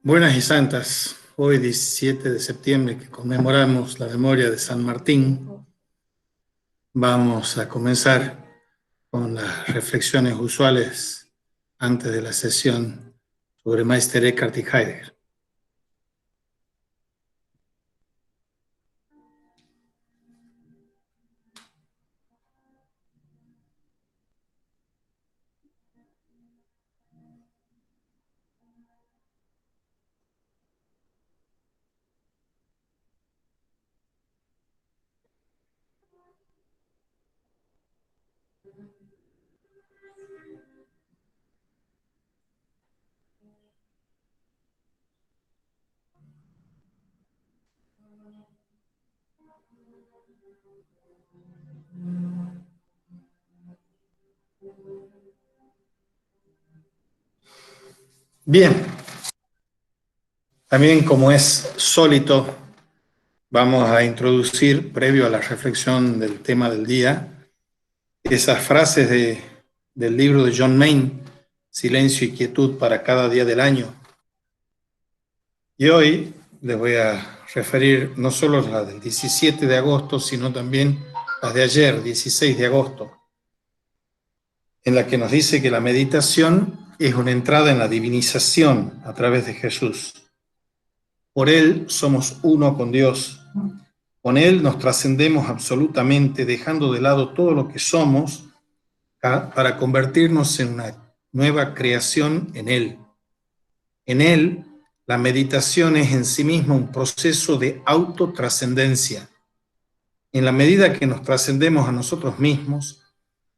Buenas y santas, hoy 17 de septiembre que conmemoramos la memoria de San Martín, vamos a comenzar con las reflexiones usuales antes de la sesión sobre Meister Eckhart y Heidegger. Bien, también como es sólito, vamos a introducir, previo a la reflexión del tema del día, esas frases del libro de John Maine, Silencio y quietud para cada día del año. Y hoy les voy a referir no solo las del 17 de agosto, sino también las de ayer, 16 de agosto, en la que nos dice que la meditación es una entrada en la divinización a través de Jesús. Por Él somos uno con Dios. Con Él nos trascendemos absolutamente, dejando de lado todo lo que somos para convertirnos en una nueva creación en Él. En Él, la meditación es en sí misma un proceso de autotrascendencia. En la medida que nos trascendemos a nosotros mismos,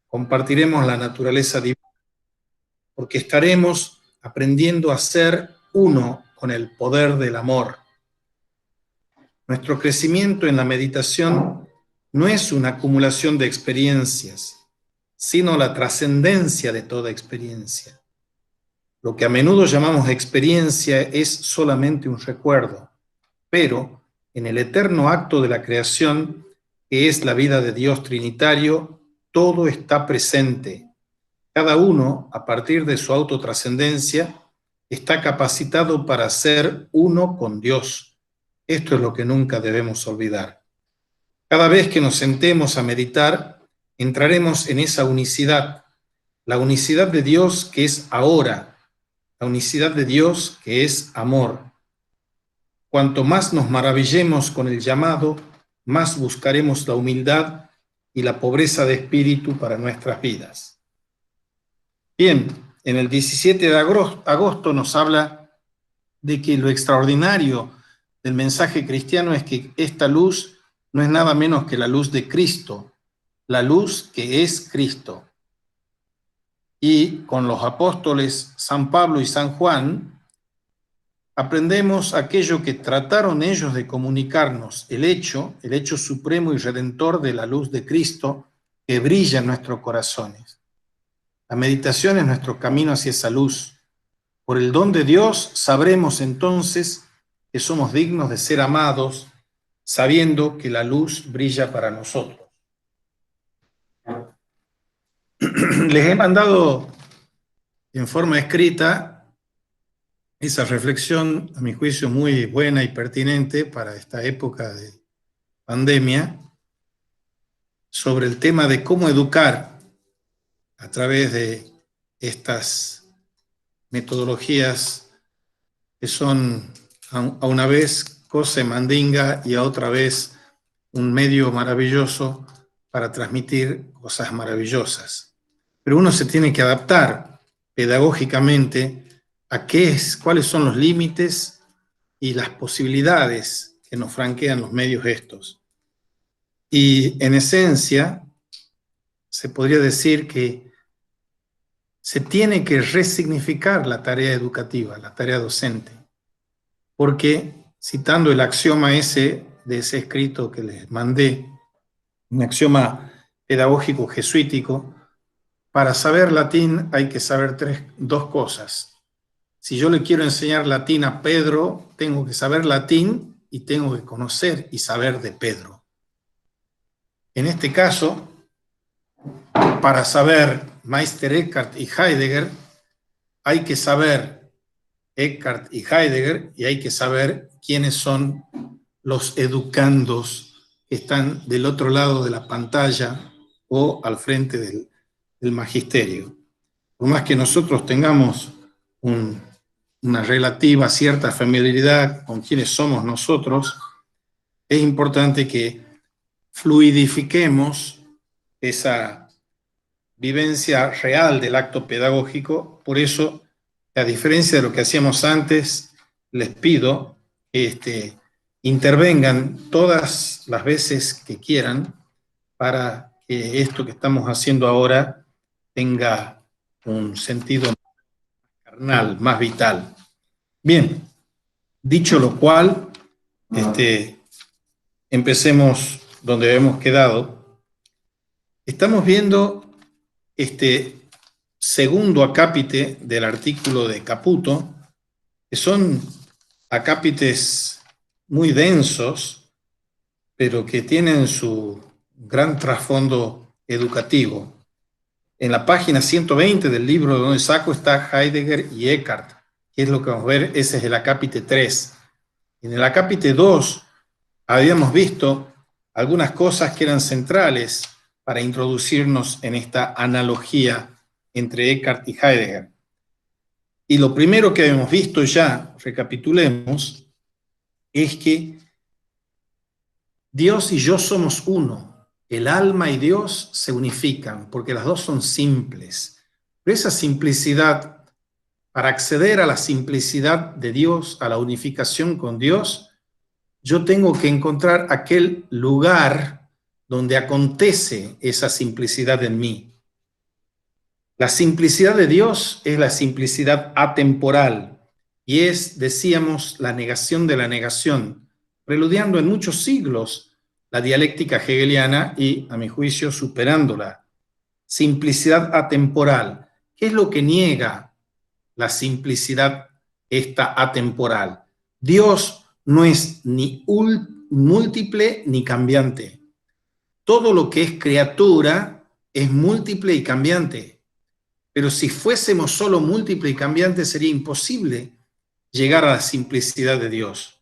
compartiremos la naturaleza divina, porque estaremos aprendiendo a ser uno con el poder del amor. Nuestro crecimiento en la meditación no es una acumulación de experiencias, sino la trascendencia de toda experiencia. Lo que a menudo llamamos experiencia es solamente un recuerdo, pero en el eterno acto de la creación, que es la vida de Dios Trinitario, todo está presente. Cada uno, a partir de su autotrascendencia, está capacitado para ser uno con Dios. Esto es lo que nunca debemos olvidar. Cada vez que nos sentemos a meditar, entraremos en esa unicidad, la unicidad de Dios que es ahora, la unicidad de Dios que es amor. Cuanto más nos maravillemos con el llamado, más buscaremos la humildad y la pobreza de espíritu para nuestras vidas. Bien, en el 17 de agosto nos habla de que lo extraordinario del mensaje cristiano es que esta luz no es nada menos que la luz de Cristo, la luz que es Cristo. Y con los apóstoles San Pablo y San Juan, aprendemos aquello que trataron ellos de comunicarnos, el hecho supremo y redentor de la luz de Cristo que brilla en nuestros corazones. La meditación es nuestro camino hacia esa luz. Por el don de Dios sabremos entonces que somos dignos de ser amados, sabiendo que la luz brilla para nosotros. Les he mandado en forma escrita esa reflexión, a mi juicio, muy buena y pertinente para esta época de pandemia, sobre el tema de cómo educar a través de estas metodologías que son a una vez cosa mandinga y a otra vez un medio maravilloso para transmitir cosas maravillosas. Pero uno se tiene que adaptar pedagógicamente a cuáles son los límites y las posibilidades que nos franquean los medios estos. Y en esencia, se podría decir que se tiene que resignificar la tarea educativa, la tarea docente, porque, citando el axioma ese de ese escrito que les mandé, un axioma pedagógico jesuítico, para saber latín hay que saber dos cosas. Si yo le quiero enseñar latín a Pedro, tengo que saber latín y tengo que conocer y saber de Pedro. En este caso, para saber Meister Eckhart y Heidegger, hay que saber Eckhart y Heidegger, y hay que saber quiénes son los educandos que están del otro lado de la pantalla o al frente del magisterio. Por más que nosotros tengamos una relativa cierta familiaridad con quiénes somos nosotros, es importante que fluidifiquemos esa vivencia real del acto pedagógico. Por eso, a diferencia de lo que hacíamos antes, les pido que intervengan todas las veces que quieran para que esto que estamos haciendo ahora tenga un sentido carnal, más vital. Bien, dicho lo cual, empecemos donde hemos quedado. Estamos viendo este segundo acápite del artículo de Caputo, que son acápites muy densos, pero que tienen su gran trasfondo educativo. En la página 120 del libro de donde saco está Heidegger y Eckhart, que es lo que vamos a ver, ese es el acápite 3. En el acápite 2 habíamos visto algunas cosas que eran centrales para introducirnos en esta analogía entre Eckhart y Heidegger. Y lo primero que hemos visto ya, recapitulemos, es que Dios y yo somos uno. El alma y Dios se unifican, porque las dos son simples. Pero esa simplicidad, para acceder a la simplicidad de Dios, a la unificación con Dios, yo tengo que encontrar aquel lugar donde acontece esa simplicidad en mí. La simplicidad de Dios es la simplicidad atemporal y es, decíamos, la negación de la negación, preludiando en muchos siglos la dialéctica hegeliana y, a mi juicio, superándola. Simplicidad atemporal. ¿Qué es lo que niega la simplicidad esta atemporal? Dios no es ni múltiple ni cambiante. Todo lo que es criatura es múltiple y cambiante. Pero si fuésemos solo múltiple y cambiante, sería imposible llegar a la simplicidad de Dios.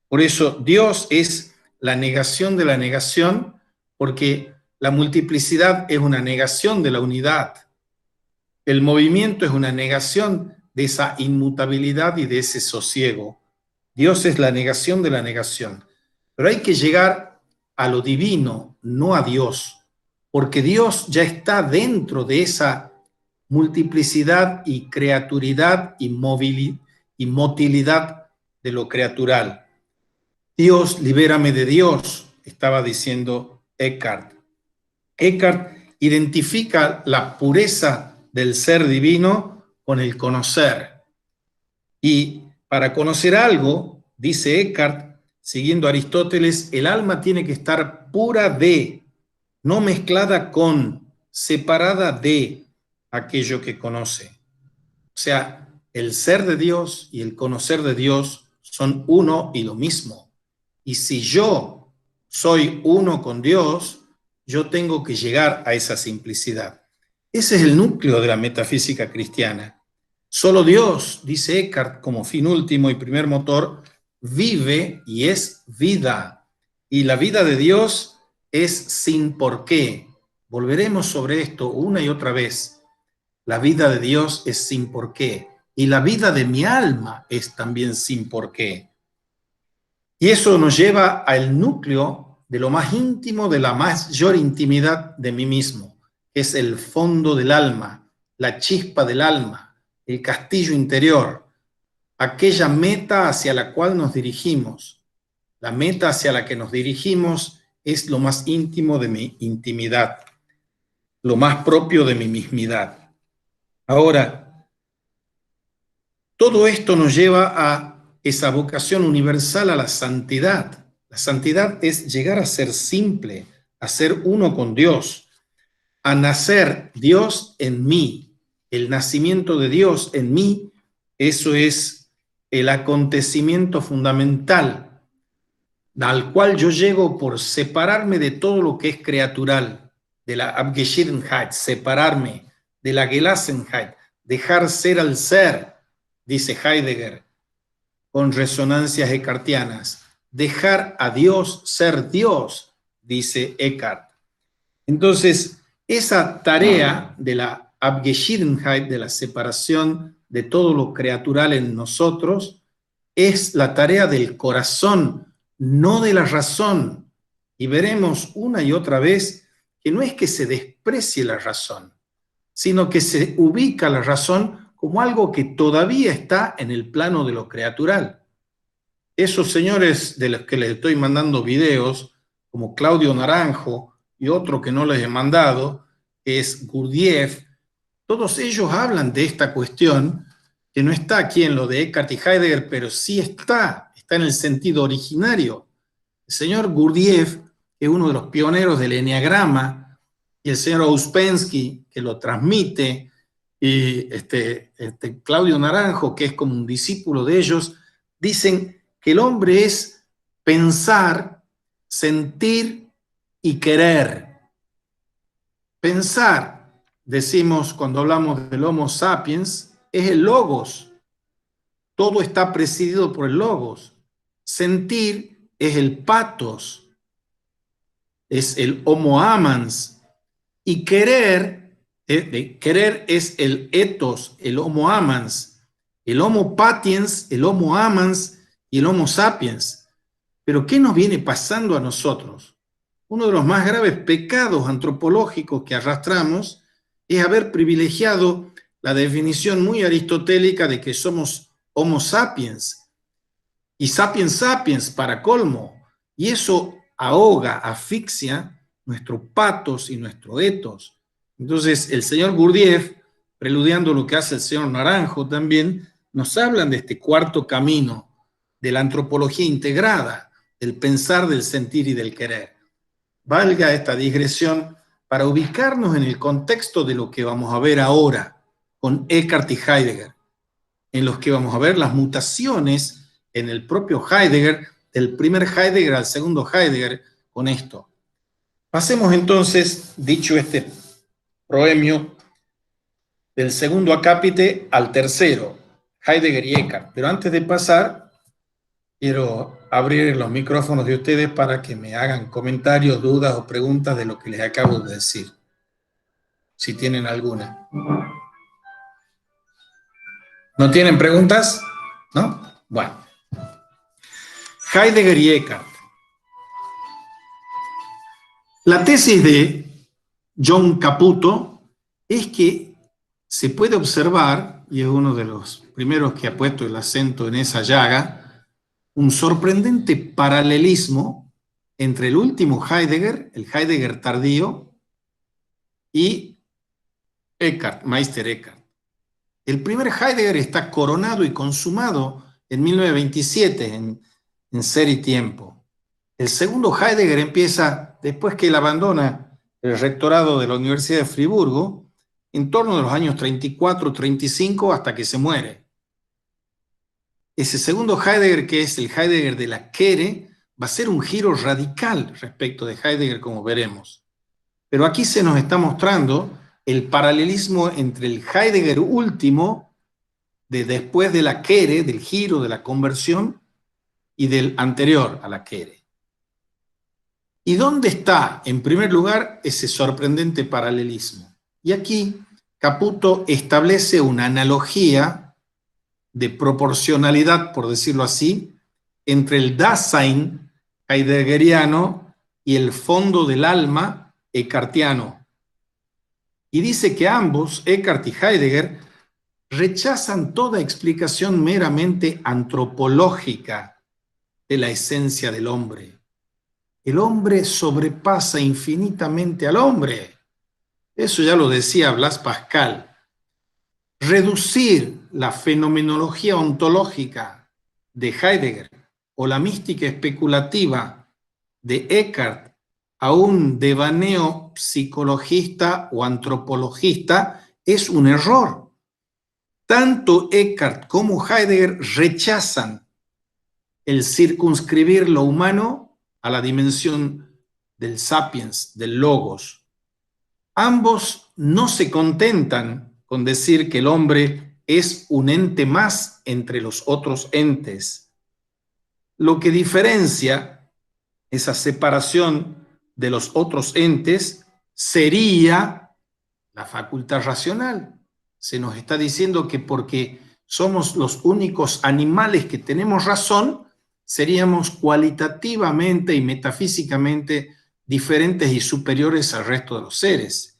Por eso Dios es la negación de la negación, porque la multiplicidad es una negación de la unidad. El movimiento es una negación de esa inmutabilidad y de ese sosiego. Dios es la negación de la negación. Pero hay que llegar a lo divino, no a Dios, porque Dios ya está dentro de esa multiplicidad y creaturidad y motilidad de lo creatural. Dios, libérame de Dios, estaba diciendo Eckhart. Eckhart identifica la pureza del ser divino con el conocer. Y para conocer algo, dice Eckhart, siguiendo a Aristóteles, el alma tiene que estar pura de, no mezclada con, separada de aquello que conoce. O sea, el ser de Dios y el conocer de Dios son uno y lo mismo. Y si yo soy uno con Dios, yo tengo que llegar a esa simplicidad. Ese es el núcleo de la metafísica cristiana. Solo Dios, dice Eckhart, como fin último y primer motor, vive y es vida. Y la vida de Dios es sin por qué. Volveremos sobre esto una y otra vez. La vida de Dios es sin por qué. Y la vida de mi alma es también sin por qué. Y eso nos lleva al núcleo de lo más íntimo, de la mayor intimidad de mí mismo. Es el fondo del alma, la chispa del alma, el castillo interior, aquella meta hacia la cual nos dirigimos. La meta hacia la que nos dirigimos es lo más íntimo de mi intimidad, lo más propio de mi mismidad. Ahora, todo esto nos lleva a esa vocación universal a la santidad. La santidad es llegar a ser simple, a ser uno con Dios, a nacer Dios en mí. El nacimiento de Dios en mí, eso es el acontecimiento fundamental al cual yo llego por separarme de todo lo que es creatural, de la Abgeschiedenheit, separarme, de la Gelassenheit, dejar ser al ser, dice Heidegger, con resonancias eckartianas. Dejar a Dios ser Dios, dice Eckhart. Entonces, esa tarea de la Abgeschiedenheit, de la separación de todo lo creatural en nosotros, es la tarea del corazón, no de la razón. Y veremos una y otra vez que no es que se desprecie la razón, sino que se ubica la razón como algo que todavía está en el plano de lo creatural. Esos señores de los que les estoy mandando videos, como Claudio Naranjo y otro que no les he mandado, que es Gurdjieff, todos ellos hablan de esta cuestión, que no está aquí en lo de Eckhart y Heidegger, pero sí está en el sentido originario. El señor Gurdjieff, que es uno de los pioneros del eneagrama, y el señor Ouspensky, que lo transmite, y Claudio Naranjo, que es como un discípulo de ellos, dicen que el hombre es pensar, sentir y querer. Pensar, decimos cuando hablamos del Homo sapiens, es el logos. Todo está presidido por el logos. Sentir es el pathos, es el homo amans. Y querer es el ethos, el homo amans. El homo patiens, el homo amans y el homo sapiens. Pero ¿qué nos viene pasando a nosotros? Uno de los más graves pecados antropológicos que arrastramos es haber privilegiado la definición muy aristotélica de que somos homo sapiens y sapiens sapiens para colmo. Y eso ahoga, asfixia nuestro pathos y nuestro ethos. Entonces el señor Gurdjieff, preludiando lo que hace el señor Naranjo también, nos hablan de este cuarto camino de la antropología integrada, del pensar, del sentir y del querer. Valga esta digresión para ubicarnos en el contexto de lo que vamos a ver ahora con Eckhart y Heidegger, en los que vamos a ver las mutaciones en el propio Heidegger, del primer Heidegger al segundo Heidegger, con esto. Pasemos entonces, dicho este proemio, del segundo acápite al tercero, Heidegger y Eckhart. Pero antes de pasar, quiero abrir los micrófonos de ustedes para que me hagan comentarios, dudas o preguntas de lo que les acabo de decir, si tienen alguna. ¿No tienen preguntas? ¿No? Bueno. Heidegger y Eckhart. La tesis de John Caputo es que se puede observar, y es uno de los primeros que ha puesto el acento en esa llaga, un sorprendente paralelismo entre el último Heidegger, el Heidegger tardío, y Eckhart, Meister Eckhart. El primer Heidegger está coronado y consumado en 1927 en Ser y Tiempo. El segundo Heidegger empieza después que él abandona el rectorado de la Universidad de Friburgo, en torno de los años 34-35 hasta que se muere. Ese segundo Heidegger, que es el Heidegger de la Kere, va a ser un giro radical respecto de Heidegger, como veremos. Pero aquí se nos está mostrando el paralelismo entre el Heidegger último, de después de la Kere, del giro, de la conversión, y del anterior a la Kere. ¿Y dónde está, en primer lugar, ese sorprendente paralelismo? Y aquí Caputo establece una analogía de proporcionalidad, por decirlo así, entre el Dasein heideggeriano y el fondo del alma eckartiano. Y dice que ambos, Eckhart y Heidegger, rechazan toda explicación meramente antropológica de la esencia del hombre. El hombre sobrepasa infinitamente al hombre. Eso ya lo decía Blaise Pascal. Reducir la fenomenología ontológica de Heidegger o la mística especulativa de Eckhart a un devaneo psicologista o antropologista es un error. Tanto Eckhart como Heidegger rechazan el circunscribir lo humano a la dimensión del sapiens, del logos. Ambos no se contentan con decir que el hombre es un ente más entre los otros entes. Lo que diferencia esa separación de los otros entes sería la facultad racional. Se nos está diciendo que porque somos los únicos animales que tenemos razón, seríamos cualitativamente y metafísicamente diferentes y superiores al resto de los seres.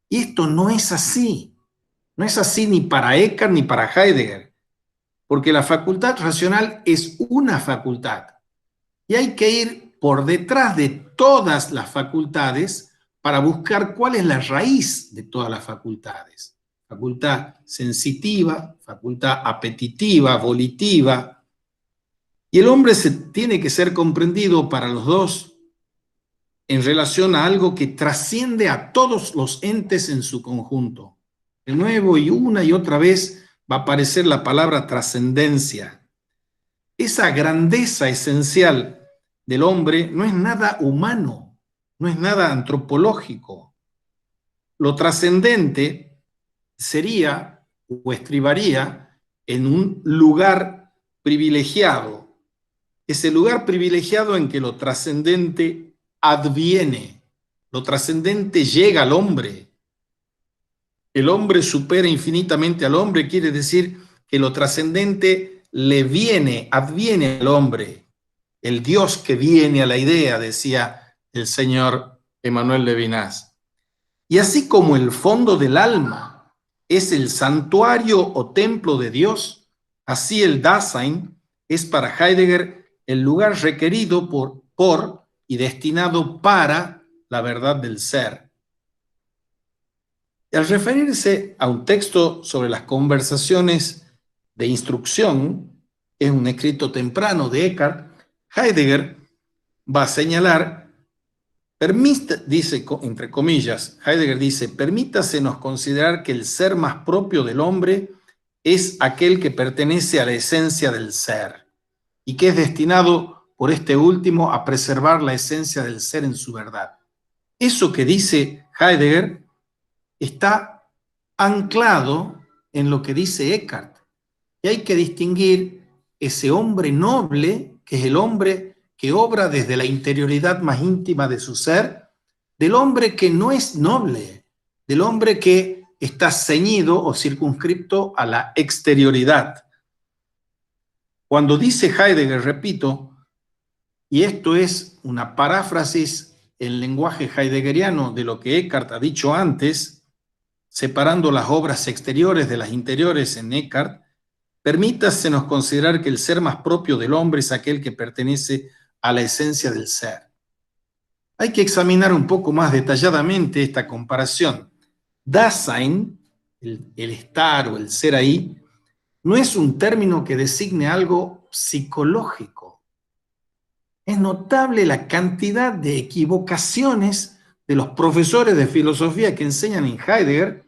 Y esto no es así. No es así ni para Eckhart ni para Heidegger, porque la facultad racional es una facultad. Y hay que ir por detrás de todas las facultades para buscar cuál es la raíz de todas las facultades. Facultad sensitiva, facultad apetitiva, volitiva. Y el hombre tiene que ser comprendido para los dos en relación a algo que trasciende a todos los entes en su conjunto. De nuevo y una y otra vez va a aparecer la palabra trascendencia. Esa grandeza esencial del hombre no es nada humano, no es nada antropológico. Lo trascendente sería o estribaría en un lugar privilegiado, ese lugar privilegiado en que lo trascendente adviene, lo trascendente llega al hombre. El hombre supera infinitamente al hombre, quiere decir que lo trascendente le viene, adviene al hombre. El Dios que viene a la idea, decía el señor Emmanuel Levinas. Y así como el fondo del alma es el santuario o templo de Dios, así el Dasein es para Heidegger el lugar requerido por y destinado para la verdad del ser. Y al referirse a un texto sobre las conversaciones de instrucción, es un escrito temprano de Eckhart, Heidegger va a señalar, dice, entre comillas, Heidegger dice, permítasenos considerar que el ser más propio del hombre es aquel que pertenece a la esencia del ser y que es destinado por este último a preservar la esencia del ser en su verdad. Eso que dice Heidegger está anclado en lo que dice Eckhart. Y hay que distinguir ese hombre noble, que es el hombre que obra desde la interioridad más íntima de su ser, del hombre que no es noble, del hombre que está ceñido o circunscripto a la exterioridad. Cuando dice Heidegger, repito, y esto es una paráfrasis en lenguaje heideggeriano de lo que Eckhart ha dicho antes, separando las obras exteriores de las interiores en Eckhart, permítasenos considerar que el ser más propio del hombre es aquel que pertenece a la esencia del ser. Hay que examinar un poco más detalladamente esta comparación. Dasein, el estar o el ser ahí, no es un término que designe algo psicológico. Es notable la cantidad de equivocaciones de los profesores de filosofía que enseñan en Heidegger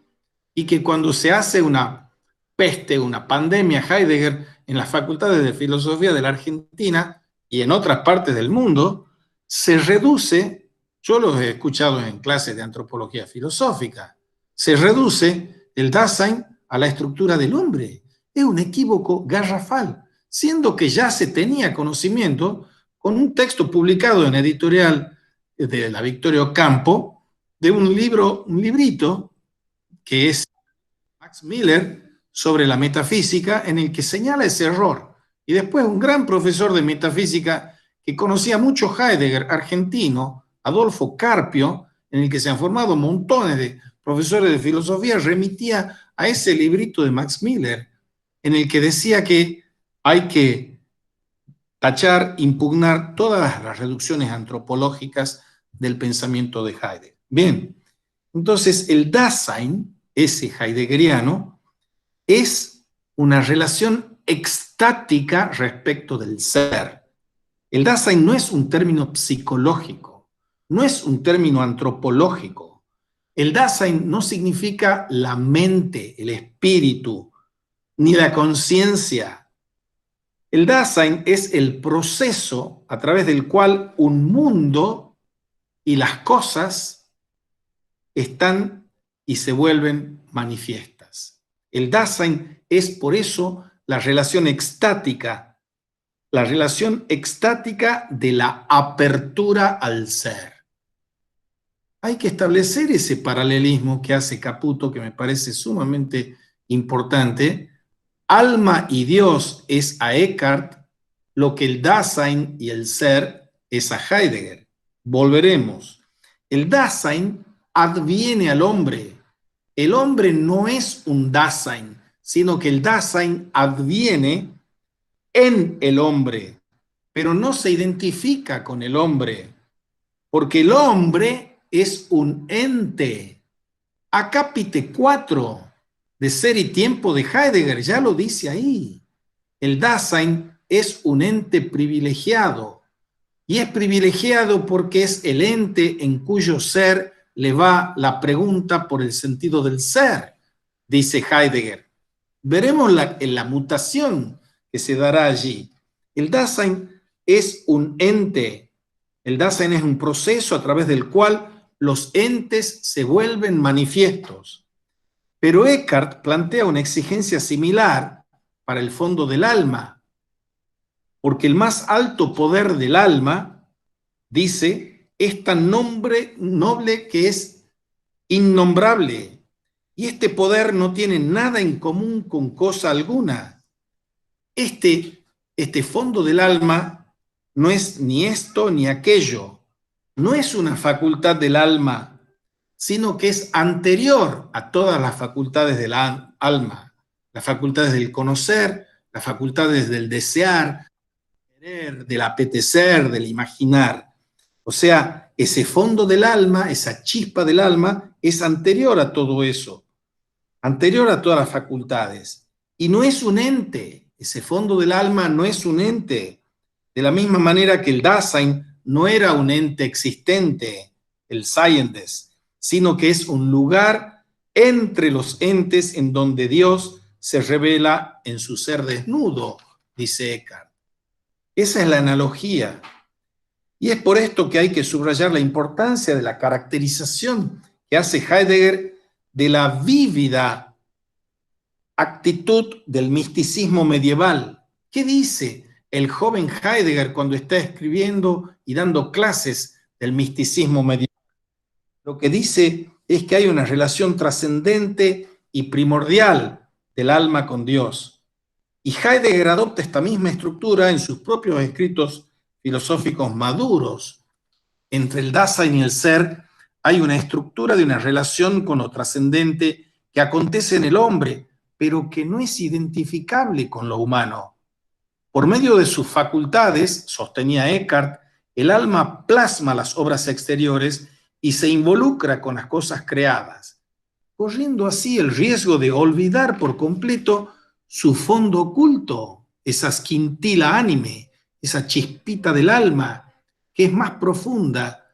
y que cuando se hace una peste, una pandemia Heidegger en las facultades de filosofía de la Argentina y en otras partes del mundo, se reduce, yo los he escuchado en clases de antropología filosófica, se reduce el Dasein a la estructura del hombre. Es un equívoco garrafal, siendo que ya se tenía conocimiento con un texto publicado en editorial de la Victoria Ocampo, de un librito que es Max Miller sobre la metafísica, en el que señala ese error. Y después un gran profesor de metafísica que conocía mucho Heidegger, argentino, Adolfo Carpio, en el que se han formado montones de profesores de filosofía, remitía a ese librito de Max Miller, en el que decía que hay que tachar, impugnar todas las reducciones antropológicas del pensamiento de Heidegger. Bien, entonces el Dasein, ese heideggeriano, es una relación extática respecto del ser. El Dasein no es un término psicológico, no es un término antropológico. El Dasein no significa la mente, el espíritu, ni la conciencia. El Dasein es el proceso a través del cual un mundo y las cosas están y se vuelven manifiestas. El Dasein es por eso la relación extática de la apertura al ser. Hay que establecer ese paralelismo que hace Caputo, que me parece sumamente importante. Alma y Dios es a Eckhart lo que el Dasein y el ser es a Heidegger. Volveremos. El Dasein adviene al hombre. El hombre no es un Dasein, sino que el Dasein adviene en el hombre, pero no se identifica con el hombre, porque el hombre es un ente. Acápite 4 de Ser y Tiempo de Heidegger ya lo dice ahí. El Dasein es un ente privilegiado, y es privilegiado porque es el ente en cuyo ser le va la pregunta por el sentido del ser, dice Heidegger. Veremos la mutación que se dará allí. El Dasein es un ente. El Dasein es un proceso a través del cual los entes se vuelven manifiestos. Pero Eckhart plantea una exigencia similar para el fondo del alma, porque el más alto poder del alma, dice, es tan noble que es innombrable, y este poder no tiene nada en común con cosa alguna. Este fondo del alma no es ni esto ni aquello, no es una facultad del alma, sino que es anterior a todas las facultades del alma, las facultades del conocer, las facultades del desear, del apetecer, del imaginar. O sea, ese fondo del alma, esa chispa del alma, es anterior a todo eso, anterior a todas las facultades. Y no es un ente, ese fondo del alma no es un ente, de la misma manera que el Dasein no era un ente existente, el Seiendes, sino que es un lugar entre los entes en donde Dios se revela en su ser desnudo, dice Eckhart. Esa es la analogía. Y es por esto que hay que subrayar la importancia de la caracterización que hace Heidegger de la vívida actitud del misticismo medieval. ¿Qué dice el joven Heidegger cuando está escribiendo y dando clases del misticismo medieval? Lo que dice es que hay una relación trascendente y primordial del alma con Dios. Y Heidegger adopta esta misma estructura en sus propios escritos filosóficos maduros. Entre el Dasein y el ser hay una estructura de una relación con lo trascendente que acontece en el hombre, pero que no es identificable con lo humano. Por medio de sus facultades, sostenía Eckhart, el alma plasma las obras exteriores y se involucra con las cosas creadas, corriendo así el riesgo de olvidar por completo su fondo oculto, esa scintilla anime, esa chispita del alma, que es más profunda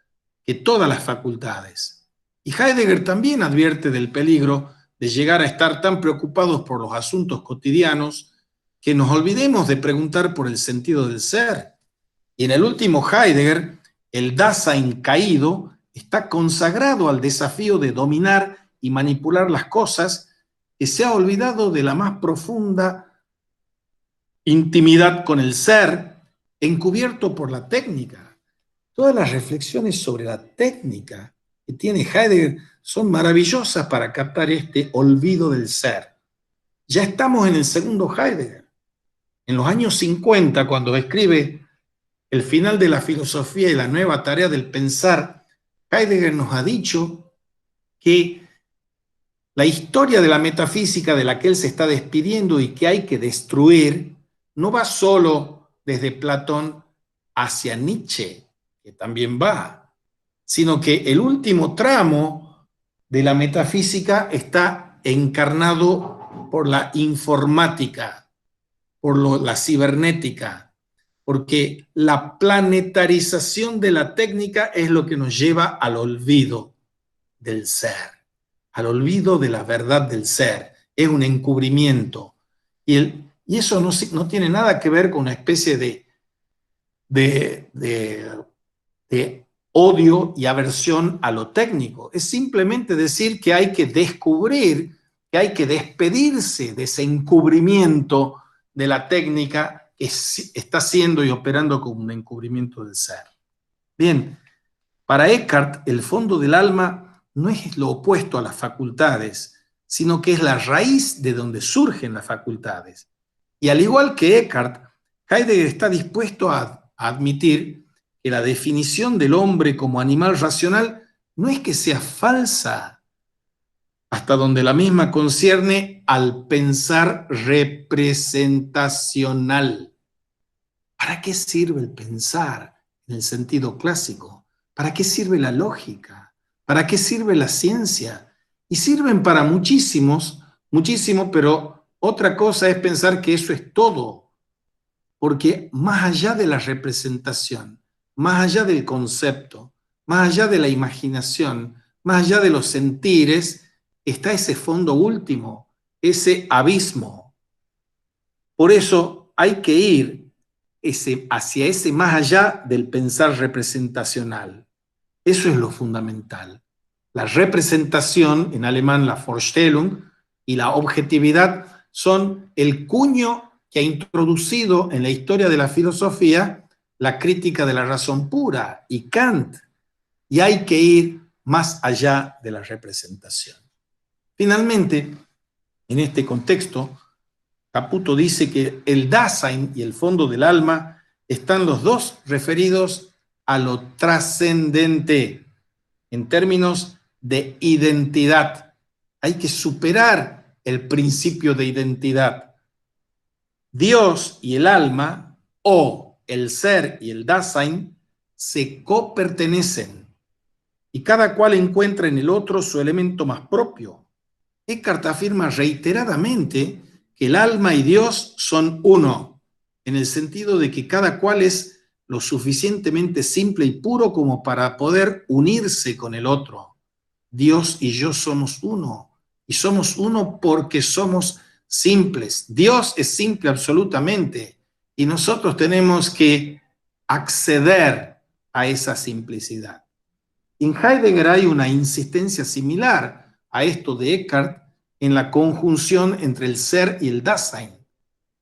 que todas las facultades. Y Heidegger también advierte del peligro de llegar a estar tan preocupados por los asuntos cotidianos que nos olvidemos de preguntar por el sentido del ser. Y en el último Heidegger, el Dasein caído está consagrado al desafío de dominar y manipular las cosas, que se ha olvidado de la más profunda intimidad con el ser, encubierto por la técnica. Todas las reflexiones sobre la técnica que tiene Heidegger son maravillosas para captar este olvido del ser. Ya estamos en el segundo Heidegger. En los años 50, cuando escribe El final de la filosofía y la nueva tarea del pensar, Heidegger nos ha dicho que la historia de la metafísica de la que él se está despidiendo y que hay que destruir no va solo desde Platón hacia Nietzsche, que también va, sino que el último tramo de la metafísica está encarnado por la informática, por la cibernética, porque la planetarización de la técnica es lo que nos lleva al olvido del ser, al olvido de la verdad del ser. Es un encubrimiento. Y eso no tiene nada que ver con una especie de odio y aversión a lo técnico. Es simplemente decir que hay que descubrir que hay que despedirse de ese encubrimiento de la técnica que está haciendo y operando como un encubrimiento del ser. Bien, para Eckhart, el fondo del alma no es lo opuesto a las facultades, sino que es la raíz de donde surgen las facultades. Y al igual que Eckhart, Heidegger está dispuesto a admitir que la definición del hombre como animal racional no es que sea falsa, hasta donde la misma concierne al pensar representacional. ¿Para qué sirve el pensar en el sentido clásico? ¿Para qué sirve la lógica? ¿Para qué sirve la ciencia? Y sirven para muchísimos, muchísimo, pero otra cosa es pensar que eso es todo, porque más allá de la representación, más allá del concepto, más allá de la imaginación, más allá de los sentires, está ese fondo último, ese abismo. Por eso hay que ir hacia ese más allá del pensar representacional. Eso es lo fundamental. La representación, en alemán la Vorstellung, y la objetividad son el cuño que ha introducido en la historia de la filosofía la crítica de la razón pura y Kant. Y hay que ir más allá de la representación. Finalmente, en este contexto, Caputo dice que el Dasein y el fondo del alma están los dos referidos a lo trascendente en términos de identidad. Hay que superar el principio de identidad. Dios y el alma, o el ser y el Dasein, se copertenecen y cada cual encuentra en el otro su elemento más propio. Eckhart afirma reiteradamente que el alma y Dios son uno, en el sentido de que cada cual es lo suficientemente simple y puro como para poder unirse con el otro. Dios y yo somos uno, y somos uno porque somos simples. Dios es simple absolutamente, y nosotros tenemos que acceder a esa simplicidad. En Heidegger hay una insistencia similar a esto de Eckhart en la conjunción entre el ser y el Dasein,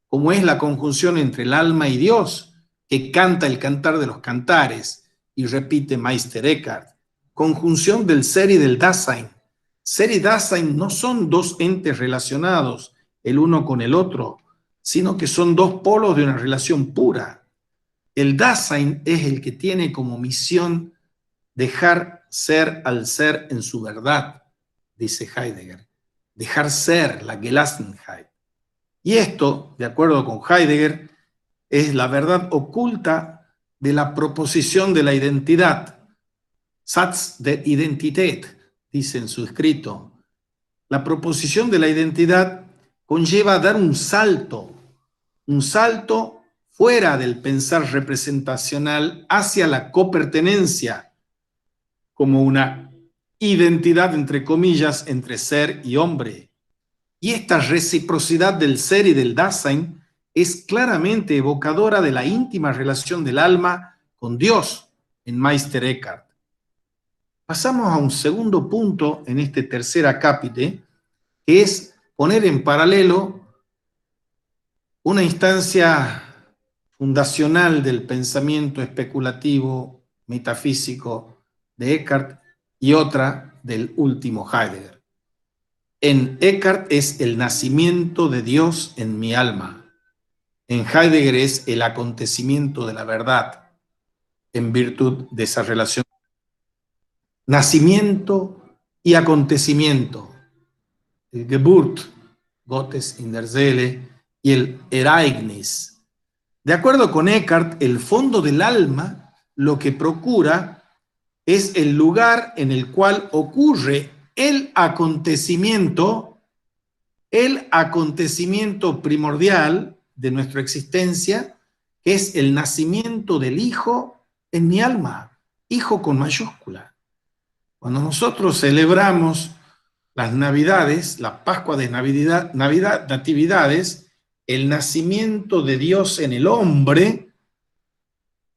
como es la conjunción entre el alma y Dios, que canta el cantar de los cantares, y repite Meister Eckhart, conjunción del ser y del Dasein. Ser y Dasein no son dos entes relacionados el uno con el otro, sino que son dos polos de una relación pura. El Dasein es el que tiene como misión dejar ser al ser en su verdad, dice Heidegger. Dejar ser, la Gelassenheit. Y esto, de acuerdo con Heidegger, es la verdad oculta de la proposición de la identidad. Satz der Identität, dice en su escrito. La proposición de la identidad conlleva dar un salto fuera del pensar representacional hacia la copertenencia, como una identidad, entre comillas, entre ser y hombre. Y esta reciprocidad del ser y del Dasein es claramente evocadora de la íntima relación del alma con Dios en Meister Eckhart. Pasamos a un segundo punto en este tercer acápite, que es poner en paralelo una instancia fundacional del pensamiento especulativo metafísico de Eckhart y otra del último Heidegger. En Eckhart es el nacimiento de Dios en mi alma. En Heidegger es el acontecimiento de la verdad en virtud de esa relación. Nacimiento y acontecimiento. El Geburt, Gottes in der Seele, y el Ereignis. De acuerdo con Eckhart, el fondo del alma lo que procura es el lugar en el cual ocurre el acontecimiento primordial de nuestra existencia, que es el nacimiento del Hijo en mi alma, Hijo con mayúscula. Cuando nosotros celebramos las Navidades, la Pascua de Natividades, el nacimiento de Dios en el hombre,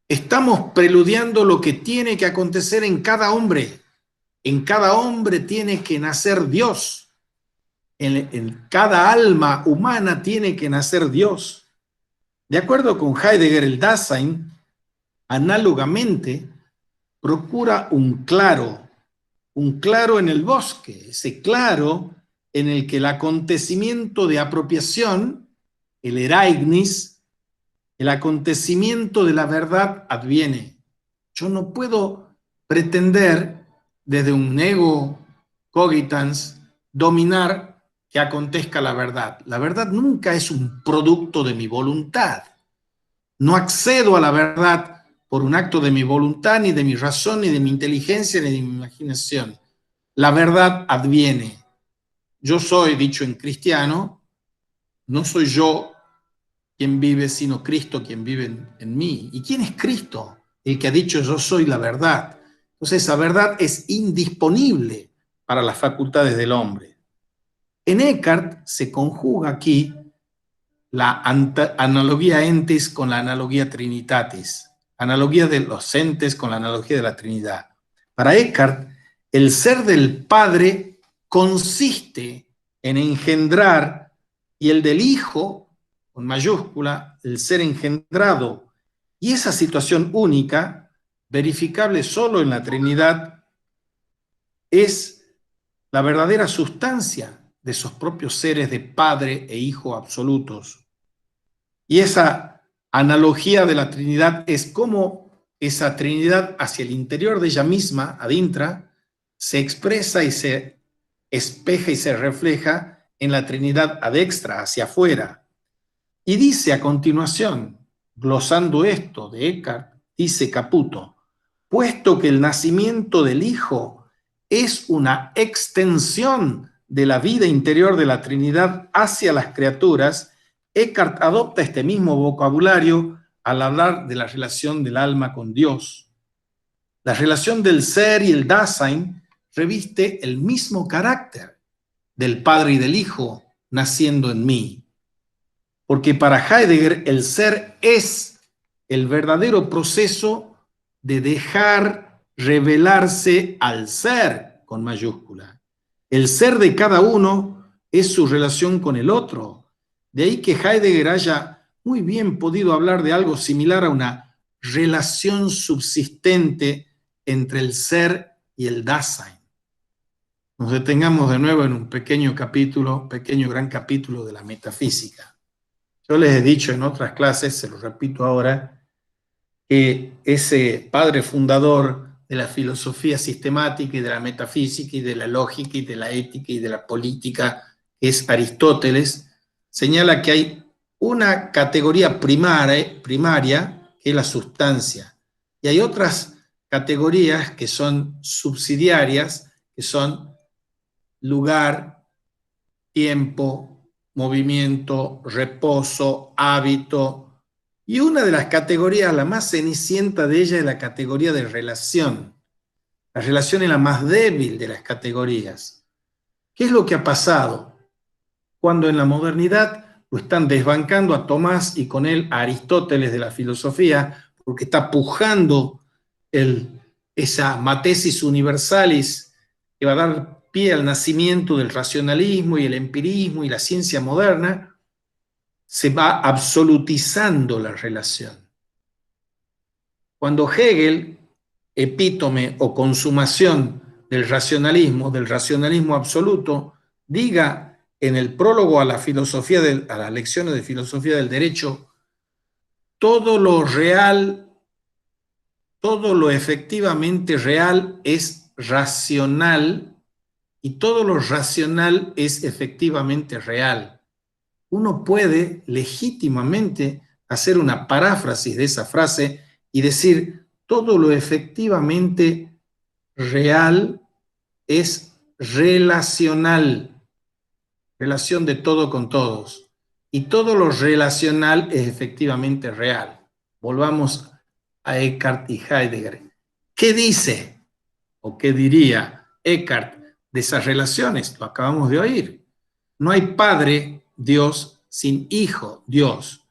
estamos preludiando lo que tiene que acontecer en cada hombre. En cada hombre tiene que nacer Dios. en cada alma humana tiene que nacer Dios. De acuerdo con Heidegger, el Dasein, análogamente, procura un claro en el bosque, ese claro en el que el acontecimiento de apropiación, el Ereignis, el acontecimiento de la verdad adviene. Yo no puedo pretender desde un ego cogitans dominar que acontezca la verdad. La verdad nunca es un producto de mi voluntad. No accedo a la verdad por un acto de mi voluntad, ni de mi razón, ni de mi inteligencia, ni de mi imaginación. La verdad adviene. Yo soy, dicho en cristiano, no soy yo quien vive, sino Cristo quien vive en mí. ¿Y quién es Cristo? El que ha dicho yo soy la verdad. Entonces esa verdad es indisponible para las facultades del hombre. En Eckhart se conjuga aquí la analogía entes con la analogía trinitatis, analogía de los entes con la analogía de la Trinidad. Para Eckhart, el ser del Padre consiste en engendrar y el del Hijo, con mayúscula, el ser engendrado. Y esa situación única, verificable solo en la Trinidad, es la verdadera sustancia de esos propios seres de Padre e Hijo absolutos. Y esa analogía de la Trinidad es cómo esa Trinidad hacia el interior de ella misma, adintra, se expresa y se espeja y se refleja en la Trinidad adextra, hacia afuera. Y dice a continuación, glosando esto de Eckhart, dice Caputo, puesto que el nacimiento del Hijo es una extensión de la vida interior de la Trinidad hacia las criaturas, Eckhart adopta este mismo vocabulario al hablar de la relación del alma con Dios. La relación del ser y el Dasein reviste el mismo carácter del Padre y del Hijo naciendo en mí. Porque para Heidegger el ser es el verdadero proceso de dejar revelarse al ser con mayúscula. El ser de cada uno es su relación con el otro. De ahí que Heidegger haya muy bien podido hablar de algo similar a una relación subsistente entre el ser y el Dasein. Nos detengamos de nuevo en un pequeño gran capítulo de la metafísica. Yo les he dicho en otras clases, se lo repito ahora, que ese padre fundador de la filosofía sistemática y de la metafísica y de la lógica y de la ética y de la política, que es Aristóteles, señala que hay una categoría primaria, que es la sustancia, y hay otras categorías que son subsidiarias, que son lugar, tiempo, movimiento, reposo, hábito. Y una de las categorías, la más cenicienta de ella, es la categoría de relación. La relación es la más débil de las categorías. ¿Qué es lo que ha pasado? Cuando en la modernidad lo están desbancando a Tomás y con él a Aristóteles de la filosofía, porque está pujando esa matesis universalis que va a dar pie al nacimiento del racionalismo y el empirismo y la ciencia moderna, se va absolutizando la relación. Cuando Hegel, epítome o consumación del racionalismo absoluto, diga en el prólogo a la filosofía a las lecciones de filosofía del derecho, todo lo real, todo lo efectivamente real es racional y todo lo racional es efectivamente real. Uno puede legítimamente hacer una paráfrasis de esa frase y decir, todo lo efectivamente real es relacional, relación de todo con todos, y todo lo relacional es efectivamente real. Volvamos a Eckhart y Heidegger. ¿Qué dice o qué diría Eckhart de esas relaciones? Lo acabamos de oír. No hay Padre, Dios, sin Hijo, Dios.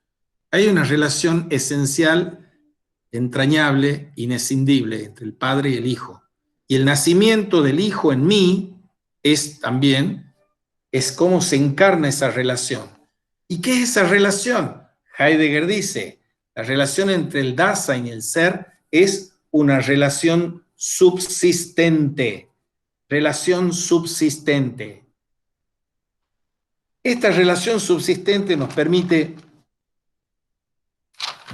Hay una relación esencial, entrañable, inescindible entre el Padre y el Hijo. Y el nacimiento del Hijo en mí es también es cómo se encarna esa relación. ¿Y qué es esa relación? Heidegger dice, la relación entre el Dasein y el ser es una relación subsistente. Relación subsistente. Esta relación subsistente nos permite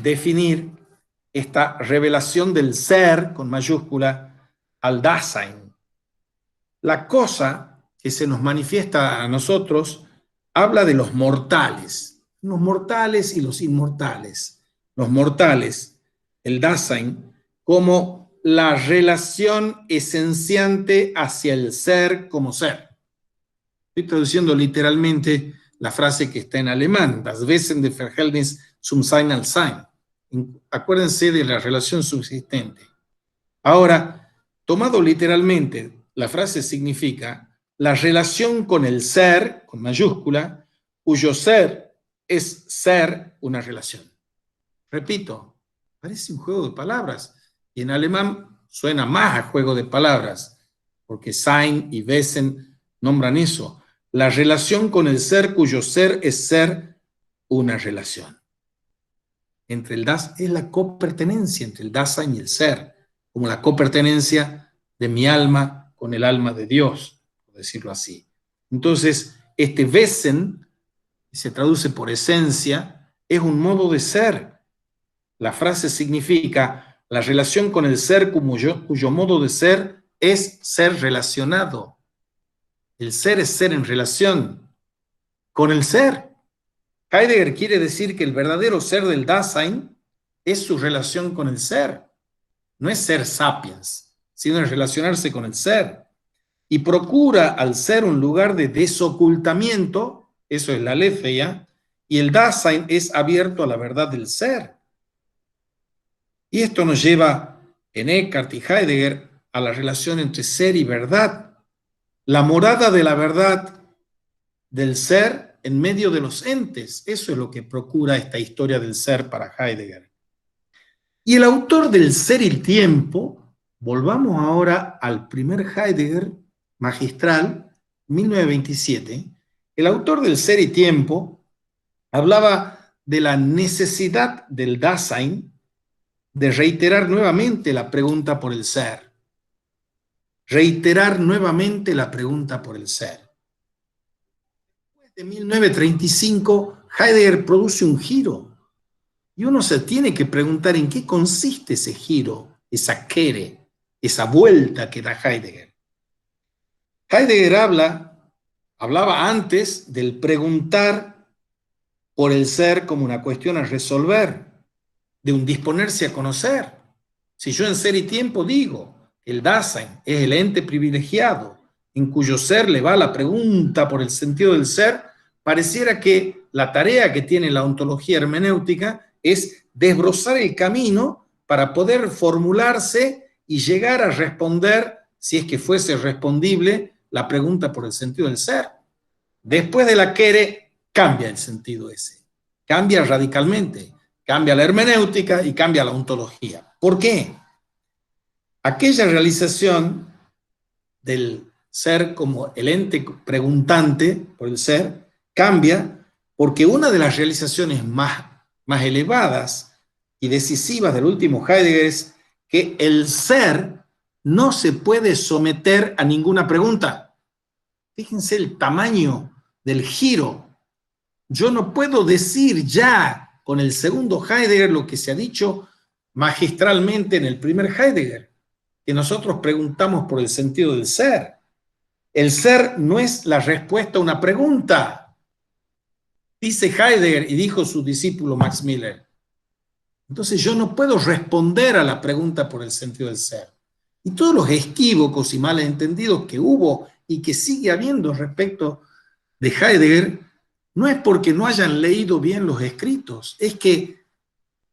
definir esta revelación del ser, con mayúscula, al Dasein. La cosa que se nos manifiesta a nosotros habla de los mortales y los inmortales. Los mortales, el Dasein, como la relación esenciante hacia el ser como ser. Estoy traduciendo literalmente la frase que está en alemán, das Wesen des Verhältnis zum Sein als Sein. Acuérdense de la relación subsistente. Ahora, tomado literalmente, la frase significa la relación con el ser, con mayúscula, cuyo ser es ser una relación. Repito, parece un juego de palabras, y en alemán suena más a juego de palabras, porque Sein y Wesen nombran eso. La relación con el ser cuyo ser es ser una relación. Entre el Das es la copertenencia entre el Dasein y el ser, como la copertenencia de mi alma con el alma de Dios, por decirlo así. Entonces, este Wesen, que se traduce por esencia, es un modo de ser. La frase significa la relación con el ser cuyo modo de ser es ser relacionado. El ser es ser en relación con el ser. Heidegger quiere decir que el verdadero ser del Dasein es su relación con el ser. No es ser sapiens, sino es relacionarse con el ser. Y procura al ser un lugar de desocultamiento, eso es la aletheia, y el Dasein es abierto a la verdad del ser. Y esto nos lleva en Eckhart y Heidegger a la relación entre ser y verdad. La morada de la verdad del ser en medio de los entes. Eso es lo que procura esta historia del ser para Heidegger. Y el autor del Ser y el Tiempo, volvamos ahora al primer Heidegger magistral, 1927, el autor del Ser y Tiempo hablaba de la necesidad del Dasein de reiterar nuevamente la pregunta por el ser. Reiterar nuevamente la pregunta por el ser. Después de 1935, Heidegger produce un giro. Y uno se tiene que preguntar en qué consiste ese giro, esa Kehre, esa vuelta que da Heidegger. Heidegger hablaba antes del preguntar por el ser como una cuestión a resolver, de un disponerse a conocer. Si yo en Ser y Tiempo digo que el Dasein es el ente privilegiado en cuyo ser le va la pregunta por el sentido del ser, pareciera que la tarea que tiene la ontología hermenéutica es desbrozar el camino para poder formularse y llegar a responder, si es que fuese respondible, la pregunta por el sentido del ser. Después de la Kehre, cambia el sentido ese. Cambia radicalmente. Cambia la hermenéutica y cambia la ontología. ¿Por qué? Aquella realización del ser como el ente preguntante por el ser cambia porque una de las realizaciones más elevadas y decisivas del último Heidegger es que el ser no se puede someter a ninguna pregunta. Fíjense el tamaño del giro. Yo no puedo decir ya con el segundo Heidegger lo que se ha dicho magistralmente en el primer Heidegger, que nosotros preguntamos por el sentido del ser. El ser no es la respuesta a una pregunta. Dice Heidegger y dijo su discípulo Max Miller. Entonces yo no puedo responder a la pregunta por el sentido del ser. Y todos los equívocos y malentendidos que hubo y que sigue habiendo respecto de Heidegger, no es porque no hayan leído bien los escritos, es que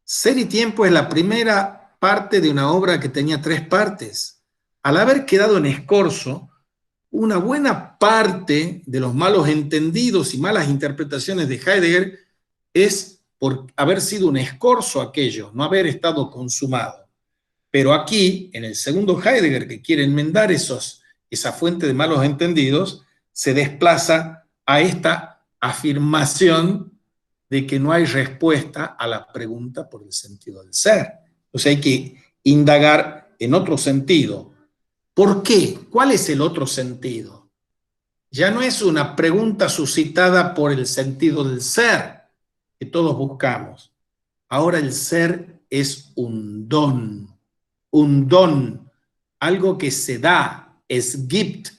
Ser y Tiempo es la primera parte de una obra que tenía 3 partes. Al haber quedado en escorzo, una buena parte de los malos entendidos y malas interpretaciones de Heidegger es por haber sido un escorzo aquello, no haber estado consumado. Pero aquí, en el segundo Heidegger, que quiere enmendar esa fuente de malos entendidos, se desplaza a esta afirmación de que no hay respuesta a la pregunta por el sentido del ser. Entonces hay que indagar en otro sentido. ¿Por qué? ¿Cuál es el otro sentido? Ya no es una pregunta suscitada por el sentido del ser que todos buscamos. Ahora el ser es un don, algo que se da, es Gift,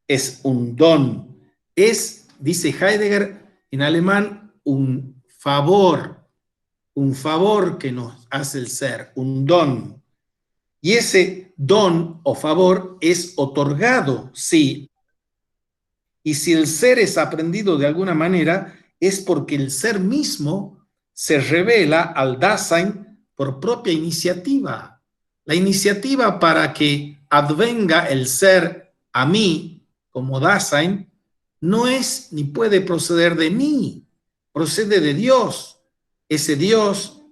es un don, es, dice Heidegger en alemán, un favor que nos hace el ser, un don. Y ese don o favor es otorgado, sí. Y si el ser es aprendido de alguna manera, es porque el ser mismo se revela al Dasein por propia iniciativa. La iniciativa para que advenga el ser a mí como Dasein no es ni puede proceder de mí, procede de Dios. Ese Dios,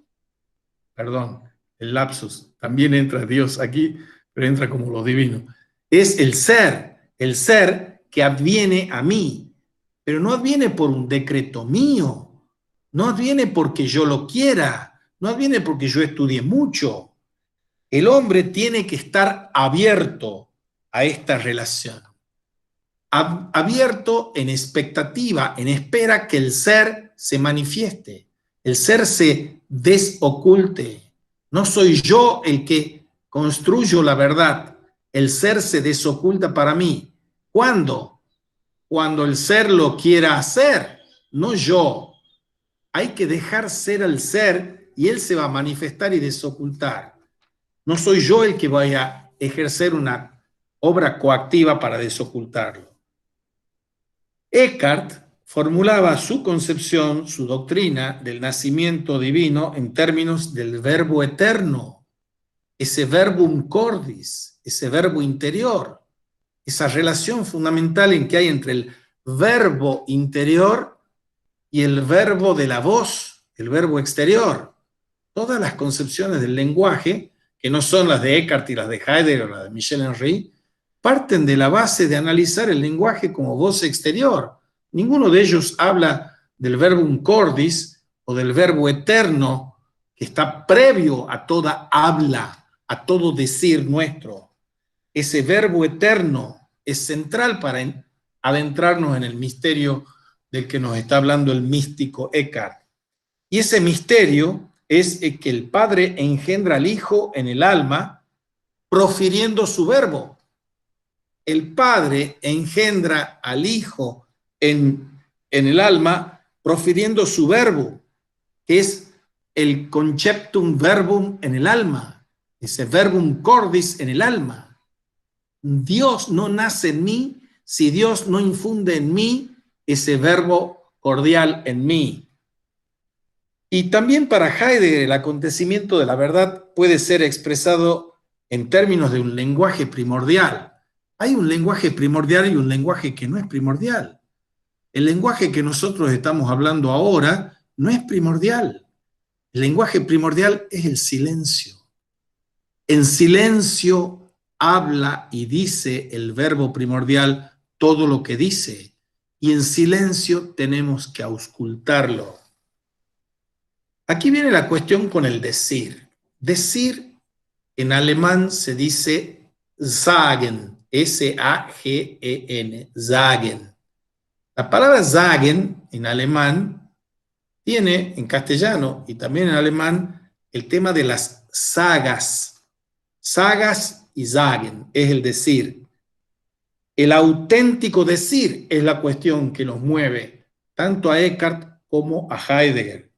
perdón, el lapsus, también entra Dios aquí, pero entra como lo divino. Es el ser que adviene a mí, pero no adviene por un decreto mío, no adviene porque yo lo quiera, no adviene porque yo estudie mucho. El hombre tiene que estar abierto a esta relación, abierto en expectativa, en espera que el ser se manifieste, el ser se desoculte. No soy yo el que construyo la verdad, el ser se desoculta para mí. ¿Cuándo? Cuando el ser lo quiera hacer, no yo. Hay que dejar ser al ser y él se va a manifestar y desocultar. No soy yo el que vaya a ejercer una obra coactiva para desocultarlo. Eckhart formulaba su concepción, su doctrina del nacimiento divino en términos del verbo eterno, ese verbum cordis, ese verbo interior, esa relación fundamental en que hay entre el verbo interior y el verbo de la voz, el verbo exterior. Todas las concepciones del lenguaje, que no son las de Eckhart y las de Heidegger o las de Michel Henry, parten de la base de analizar el lenguaje como voz exterior. Ninguno de ellos habla del verbum cordis o del verbo eterno que está previo a toda habla, a todo decir nuestro. Ese verbo eterno es central para adentrarnos en el misterio del que nos está hablando el místico Eckhart. Y ese misterio es que el Padre engendra al Hijo en el alma, profiriendo su verbo. El Padre engendra al Hijo en el alma, profiriendo su verbo, que es el conceptum verbum en el alma, ese verbum cordis en el alma. Dios no nace en mí si Dios no infunde en mí ese verbo cordial en mí. Y también para Heidegger el acontecimiento de la verdad puede ser expresado en términos de un lenguaje primordial. Hay un lenguaje primordial y un lenguaje que no es primordial. El lenguaje que nosotros estamos hablando ahora no es primordial. El lenguaje primordial es el silencio. En silencio habla y dice el verbo primordial todo lo que dice, y en silencio tenemos que auscultarlo. Aquí viene la cuestión con el decir. Decir en alemán se dice sagen, S-A-G-E-N, sagen. La palabra sagen en alemán tiene en castellano y también en alemán el tema de las sagas. Sagas y sagen es el decir. El auténtico decir es la cuestión que nos mueve tanto a Eckhart como a Heidegger.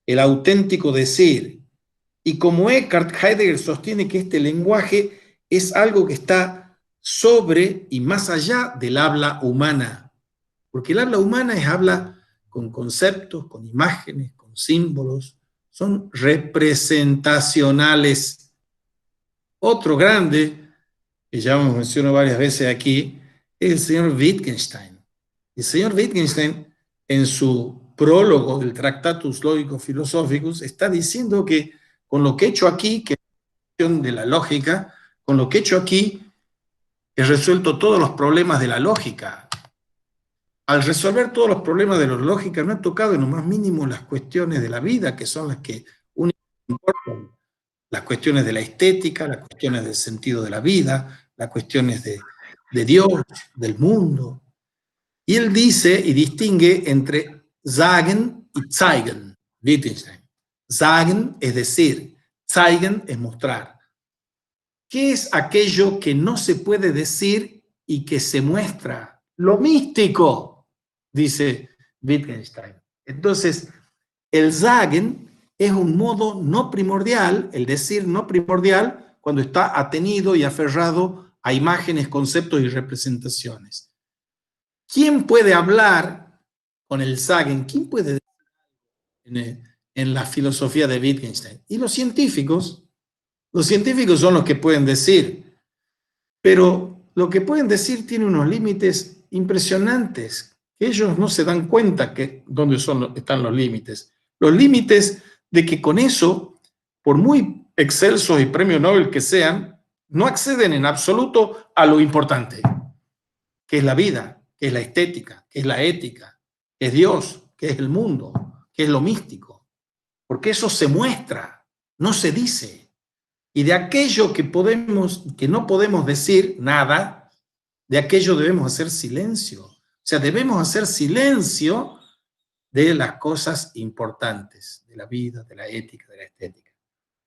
El auténtico decir. Y como Eckhart, Heidegger sostiene que este lenguaje es algo que está sobre y más allá del habla humana. Porque el habla humana es habla con conceptos, con imágenes, con símbolos, son representacionales. Otro grande, que ya hemos mencionado varias veces aquí, es el señor Wittgenstein. El señor Wittgenstein, en su prólogo del Tractatus Logicus Philosophicus, está diciendo que con lo que he hecho aquí, que es la cuestión de la lógica, con lo que he hecho aquí, he resuelto todos los problemas de la lógica. al resolver todos los problemas de la lógica, no he tocado en lo más mínimo las cuestiones de la vida, que son las que únicamente importan. Las cuestiones de la estética, las cuestiones del sentido de la vida, las cuestiones de Dios, del mundo. Y él dice y distingue entre sagen y zeigen, Wittgenstein. Sagen es decir, zeigen es mostrar. ¿Qué es aquello que no se puede decir y que se muestra? Lo místico, dice Wittgenstein. Entonces, el sagen es un modo no primordial, el decir no primordial, cuando está atenido y aferrado a imágenes, conceptos y representaciones. ¿Quién puede hablar con el sagen? ¿Quién puede decir en la filosofía de Wittgenstein? Y los científicos son los que pueden decir, pero lo que pueden decir tiene unos límites impresionantes, que ellos no se dan cuenta que dónde están los límites. Los límites de que con eso, por muy excelsos y premio Nobel que sean, no acceden en absoluto a lo importante, que es la vida, que es la estética, que es la ética, que es Dios, que es el mundo, que es lo místico. Porque eso se muestra, no se dice. Y de aquello que no podemos decir nada, de aquello debemos hacer silencio. O sea, debemos hacer silencio de las cosas importantes, de la vida, de la ética, de la estética.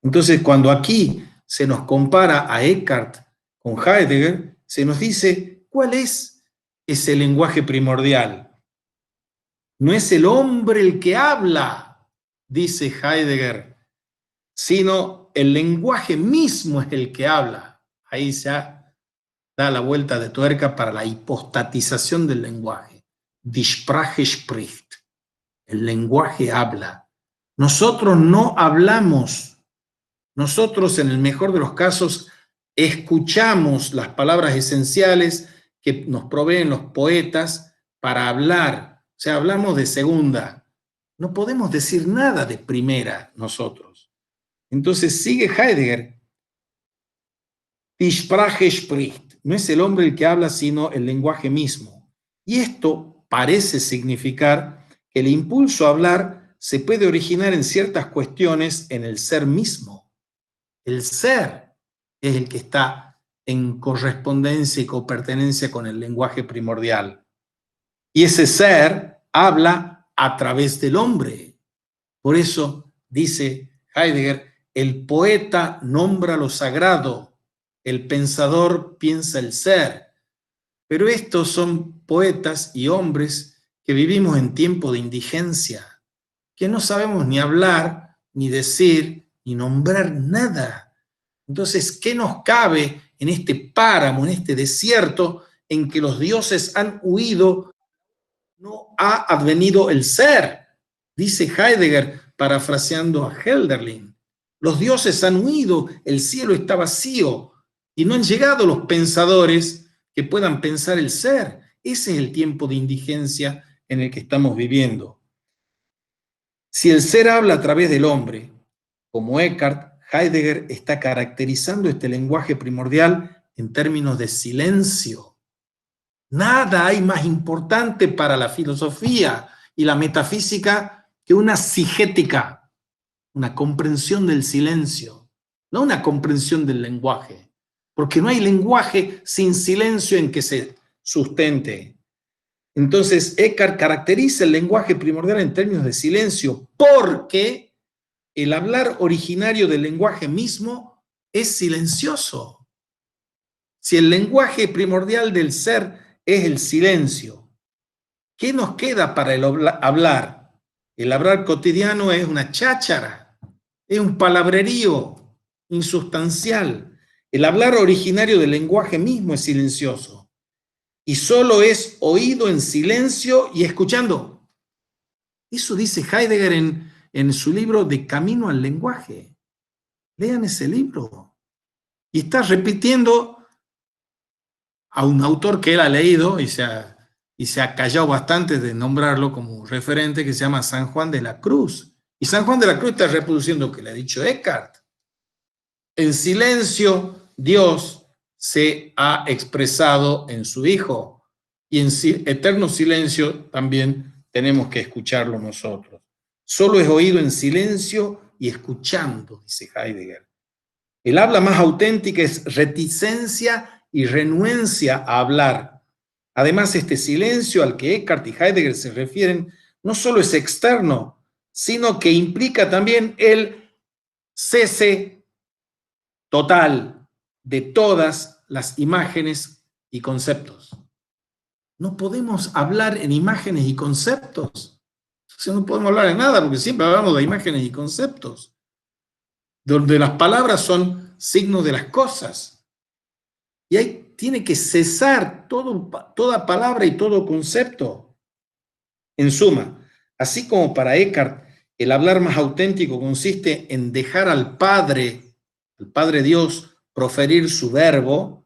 Entonces, cuando aquí se nos compara a Eckhart con Heidegger, se nos dice, ¿cuál es ese lenguaje primordial? No es el hombre el que habla, dice Heidegger, sino el lenguaje mismo es el que habla. Ahí se da la vuelta de tuerca para la hipostatización del lenguaje. Die Sprache spricht. El lenguaje habla. Nosotros no hablamos. Nosotros, en el mejor de los casos, escuchamos las palabras esenciales que nos proveen los poetas para hablar. O sea, hablamos de segunda. No podemos decir nada de primera nosotros. Entonces sigue Heidegger. Die Sprache spricht. No es el hombre el que habla, sino el lenguaje mismo. Y esto parece significar que el impulso a hablar se puede originar en ciertas cuestiones en el ser mismo. El ser es el que está en correspondencia y copertenencia con el lenguaje primordial. Y ese ser habla a través del hombre. Por eso, dice Heidegger, el poeta nombra lo sagrado, el pensador piensa el ser. Pero estos son poetas y hombres que vivimos en tiempo de indigencia, que no sabemos ni hablar, ni decir, ni nombrar nada. Entonces, ¿qué nos cabe en este páramo, en este desierto, en que los dioses han huido? No ha advenido el ser, dice Heidegger, parafraseando a Hölderlin. Los dioses han huido, el cielo está vacío y no han llegado los pensadores que puedan pensar el ser. Ese es el tiempo de indigencia en el que estamos viviendo. Si el ser habla a través del hombre, como Eckhart, Heidegger está caracterizando este lenguaje primordial en términos de silencio. Nada hay más importante para la filosofía y la metafísica que una sigética, una comprensión del silencio, no una comprensión del lenguaje, porque no hay lenguaje sin silencio en que se sustente. Entonces, Eckhart caracteriza el lenguaje primordial en términos de silencio, porque el hablar originario del lenguaje mismo es silencioso. Si el lenguaje primordial del ser es el silencio, ¿qué nos queda para el hablar? El hablar cotidiano es una cháchara, es un palabrerío insustancial. El hablar originario del lenguaje mismo es silencioso y solo es oído en silencio y escuchando. Eso dice Heidegger en su libro De Camino al Lenguaje. Lean ese libro. Y está repitiendo a un autor que él ha leído y se ha callado bastante de nombrarlo como referente, que se llama San Juan de la Cruz. Y San Juan de la Cruz está reproduciendo lo que le ha dicho Eckhart. En silencio, Dios se ha expresado en su Hijo. y en eterno silencio también tenemos que escucharlo nosotros. Solo es oído en silencio y escuchando, dice Heidegger. El habla más auténtica es reticencia y renuencia a hablar. Además, este silencio al que Eckhart y Heidegger se refieren no solo es externo, sino que implica también el cese total de todas las imágenes y conceptos. No podemos hablar en imágenes y conceptos. O sea, no podemos hablar de nada porque siempre hablamos de imágenes y conceptos, donde las palabras son signos de las cosas. Y ahí tiene que cesar toda palabra y todo concepto. En suma, así como para Eckhart el hablar más auténtico consiste en dejar al Padre Dios, proferir su verbo,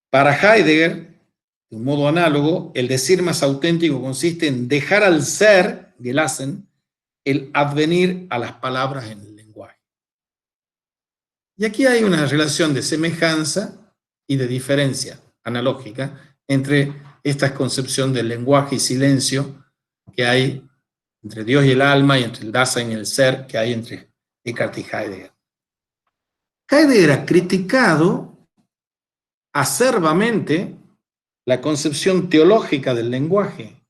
para Heidegger, de un modo análogo, el decir más auténtico consiste en dejar al ser, Gelassen, el advenir a las palabras en el lenguaje. Y aquí hay una relación de semejanza y de diferencia analógica entre esta concepción del lenguaje y silencio que hay entre Dios y el alma y entre el Dasein y el ser que hay entre Eckhart y Heidegger. Heidegger ha criticado acerbamente la concepción teológica del lenguaje,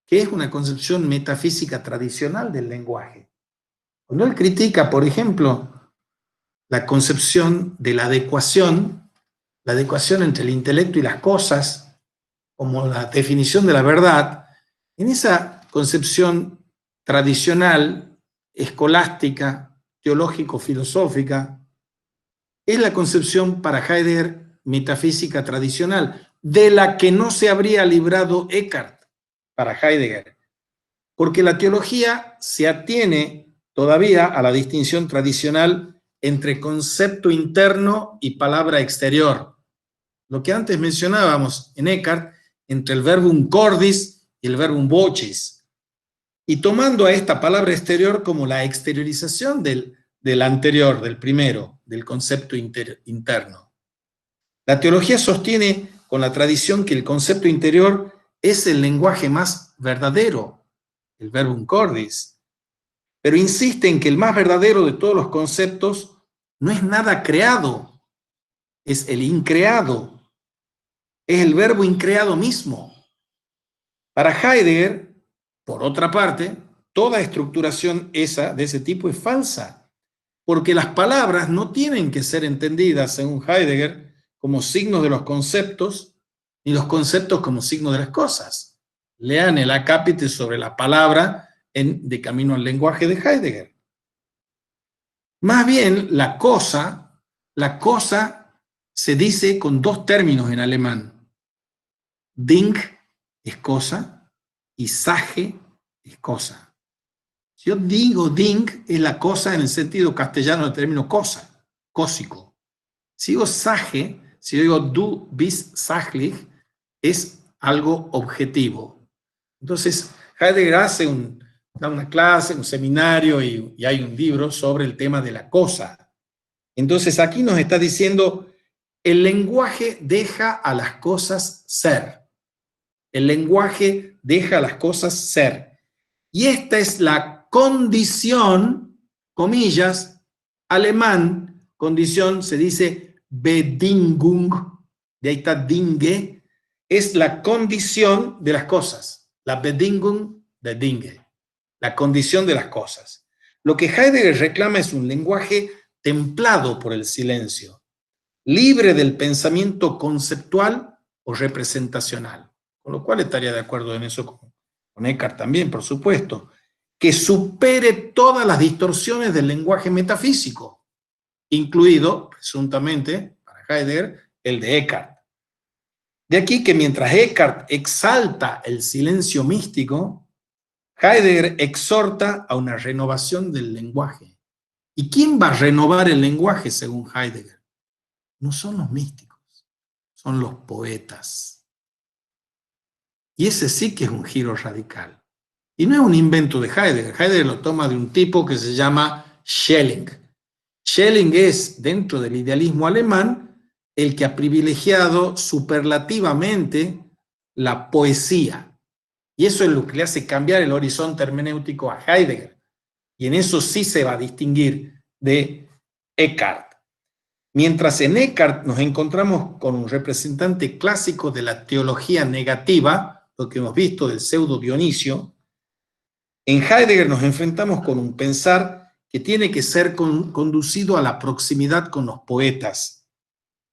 que es una concepción metafísica tradicional del lenguaje. Cuando él critica, por ejemplo, la concepción de la adecuación entre el intelecto y las cosas, como la definición de la verdad, en esa concepción tradicional, escolástica, teológico-filosófica, es la concepción para Heidegger metafísica tradicional, de la que no se habría librado Eckhart para Heidegger, porque la teología se atiene todavía a la distinción tradicional entre concepto interno y palabra exterior. Lo que antes mencionábamos en Eckhart, entre el verbum cordis y el verbum vocis, y tomando a esta palabra exterior como la exteriorización del anterior, del primero, del concepto interno. La teología sostiene con la tradición que el concepto interior es el lenguaje más verdadero, el verbum cordis, pero insiste en que el más verdadero de todos los conceptos no es nada creado, es el increado, es el verbo increado mismo. Para Heidegger, por otra parte, toda estructuración de ese tipo es falsa, porque las palabras no tienen que ser entendidas, según Heidegger, como signos de los conceptos, ni los conceptos como signos de las cosas. Lean el acápite sobre la palabra de Camino al lenguaje de Heidegger. Más bien, la cosa se dice con dos términos en alemán. Ding es cosa y Sache es cosa. Si yo digo Ding, es la cosa en el sentido castellano del término cosa, cósico. Si digo Sache, si yo digo du bist sachlich, es algo objetivo. Entonces, Heidegger da una clase, un seminario y hay un libro sobre el tema de la cosa. Entonces, aquí nos está diciendo, el lenguaje deja a las cosas ser. El lenguaje deja a las cosas ser. Y esta es la condición, comillas, alemán, condición se dice Bedingung, de ahí está Dinge, es la condición de las cosas, la Bedingung de Dinge, la condición de las cosas. Lo que Heidegger reclama es un lenguaje templado por el silencio, libre del pensamiento conceptual o representacional, con lo cual estaría de acuerdo en eso con Eckhart también, por supuesto, que supere todas las distorsiones del lenguaje metafísico, incluido, presuntamente, para Heidegger, el de Eckhart. De aquí que mientras Eckhart exalta el silencio místico, Heidegger exhorta a una renovación del lenguaje. ¿Y quién va a renovar el lenguaje según Heidegger? No son los místicos, son los poetas. Y ese sí que es un giro radical. Y no es un invento de Heidegger. Heidegger lo toma de un tipo que se llama Schelling. Schelling es, dentro del idealismo alemán, el que ha privilegiado superlativamente la poesía. Y eso es lo que le hace cambiar el horizonte hermenéutico a Heidegger. Y en eso sí se va a distinguir de Eckhart. Mientras en Eckhart nos encontramos con un representante clásico de la teología negativa, lo que hemos visto del pseudo Dionisio, en Heidegger nos enfrentamos con un pensar que tiene que ser conducido a la proximidad con los poetas,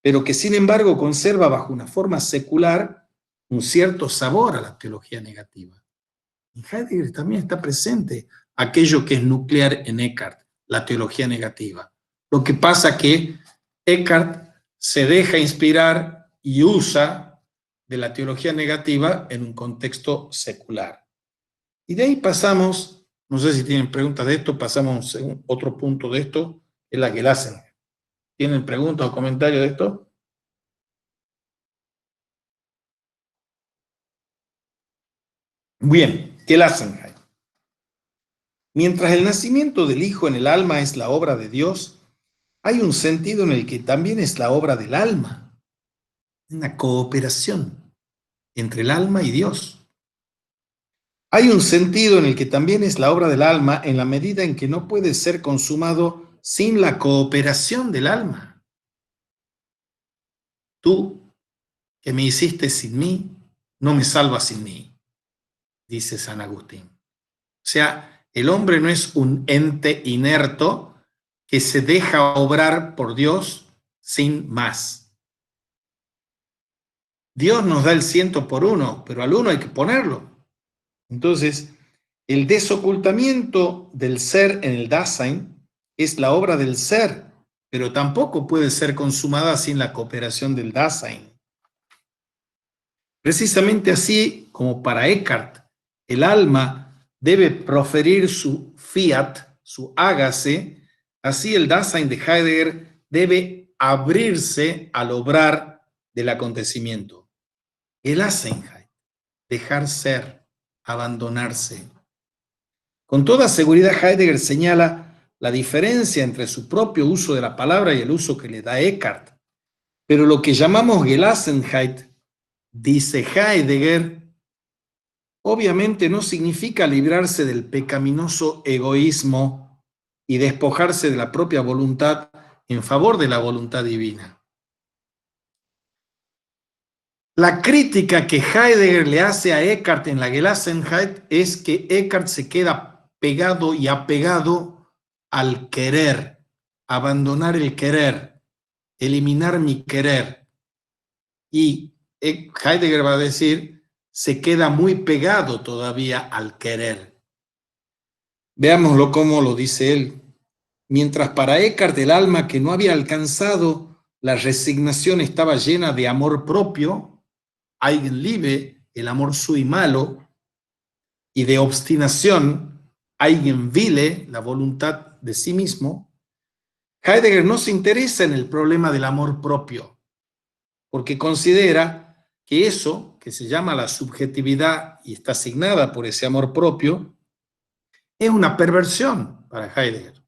pero que sin embargo conserva bajo una forma secular un cierto sabor a la teología negativa. En Heidegger también está presente aquello que es nuclear en Eckhart, la teología negativa. Lo que pasa que Eckhart se deja inspirar y usa de la teología negativa en un contexto secular. Y de ahí pasamos, no sé si tienen preguntas de esto, pasamos a otro punto de esto, es la Gelassenheit. ¿Tienen preguntas o comentarios de esto? Bien, Gelassenheit. Mientras el nacimiento del Hijo en el alma es la obra de Dios, hay un sentido en el que también es la obra del alma, una cooperación entre el alma y Dios. Hay un sentido en el que también es la obra del alma en la medida en que no puede ser consumado sin la cooperación del alma. Tú, que me hiciste sin mí, no me salvas sin mí, dice San Agustín. O sea, el hombre no es un ente inerto que se deja obrar por Dios sin más. Dios nos da el 100 por 1, pero al 1 hay que ponerlo. Entonces, el desocultamiento del ser en el Dasein es la obra del ser, pero tampoco puede ser consumada sin la cooperación del Dasein. Precisamente así como para Eckhart, el alma debe proferir su fiat, su hágase, así el Dasein de Heidegger debe abrirse al obrar del acontecimiento. El Asenheit, dejar ser, abandonarse. Con toda seguridad Heidegger señala la diferencia entre su propio uso de la palabra y el uso que le da Eckhart. Pero lo que llamamos Gelassenheit, dice Heidegger, obviamente no significa librarse del pecaminoso egoísmo y despojarse de la propia voluntad en favor de la voluntad divina. La crítica que Heidegger le hace a Eckhart en la Gelassenheit es que Eckhart se queda pegado y apegado al querer, abandonar el querer, eliminar mi querer. Y Heidegger va a decir, se queda muy pegado todavía al querer. Veámoslo como lo dice él. Mientras para Eckhart el alma que no había alcanzado la resignación estaba llena de amor propio, Eigenliebe, el amor sui malo, y de obstinación, Eigenwille, la voluntad de sí mismo, Heidegger no se interesa en el problema del amor propio, porque considera que eso, que se llama la subjetividad y está asignada por ese amor propio, es una perversión para Heidegger.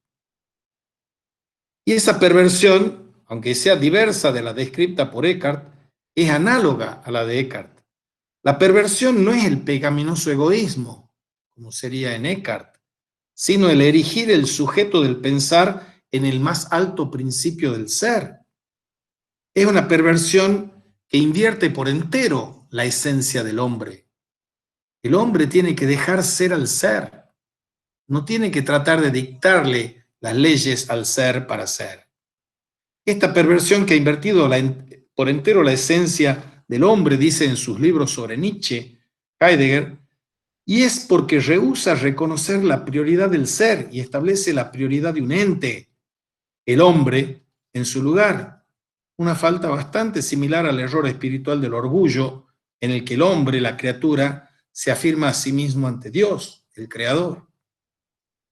Y esa perversión, aunque sea diversa de la descrita por Eckhart, es análoga a la de Eckhart. La perversión no es el pecaminoso egoísmo, como sería en Eckhart, sino el erigir el sujeto del pensar en el más alto principio del ser. Es una perversión que invierte por entero la esencia del hombre. El hombre tiene que dejar ser al ser, no tiene que tratar de dictarle las leyes al ser para ser. Esta perversión que ha invertido por entero la esencia del hombre, dice en sus libros sobre Nietzsche, Heidegger, y es porque rehúsa reconocer la prioridad del ser y establece la prioridad de un ente, el hombre, en su lugar. Una falta bastante similar al error espiritual del orgullo, en el que el hombre, la criatura, se afirma a sí mismo ante Dios, el creador.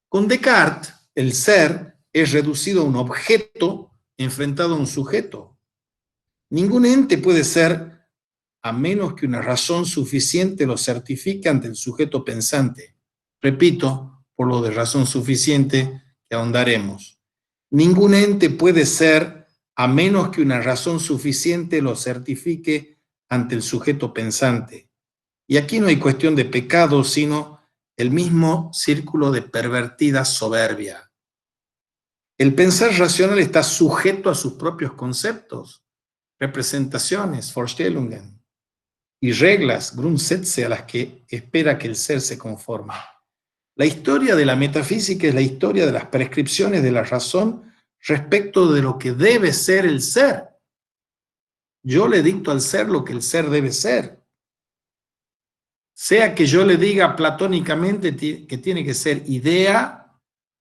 Con Descartes, el ser es reducido a un objeto enfrentado a un sujeto. Ningún ente puede ser a menos que una razón suficiente lo certifique ante el sujeto pensante. Repito, por lo de razón suficiente que ahondaremos. Ningún ente puede ser a menos que una razón suficiente lo certifique ante el sujeto pensante. Y aquí no hay cuestión de pecado, sino el mismo círculo de pervertida soberbia. El pensar racional está sujeto a sus propios conceptos, representaciones, Vorstellungen, y reglas, Grundsätze, a las que espera que el ser se conforme. La historia de la metafísica es la historia de las prescripciones de la razón respecto de lo que debe ser el ser. Yo le dicto al ser lo que el ser debe ser. Sea que yo le diga platónicamente que tiene que ser idea,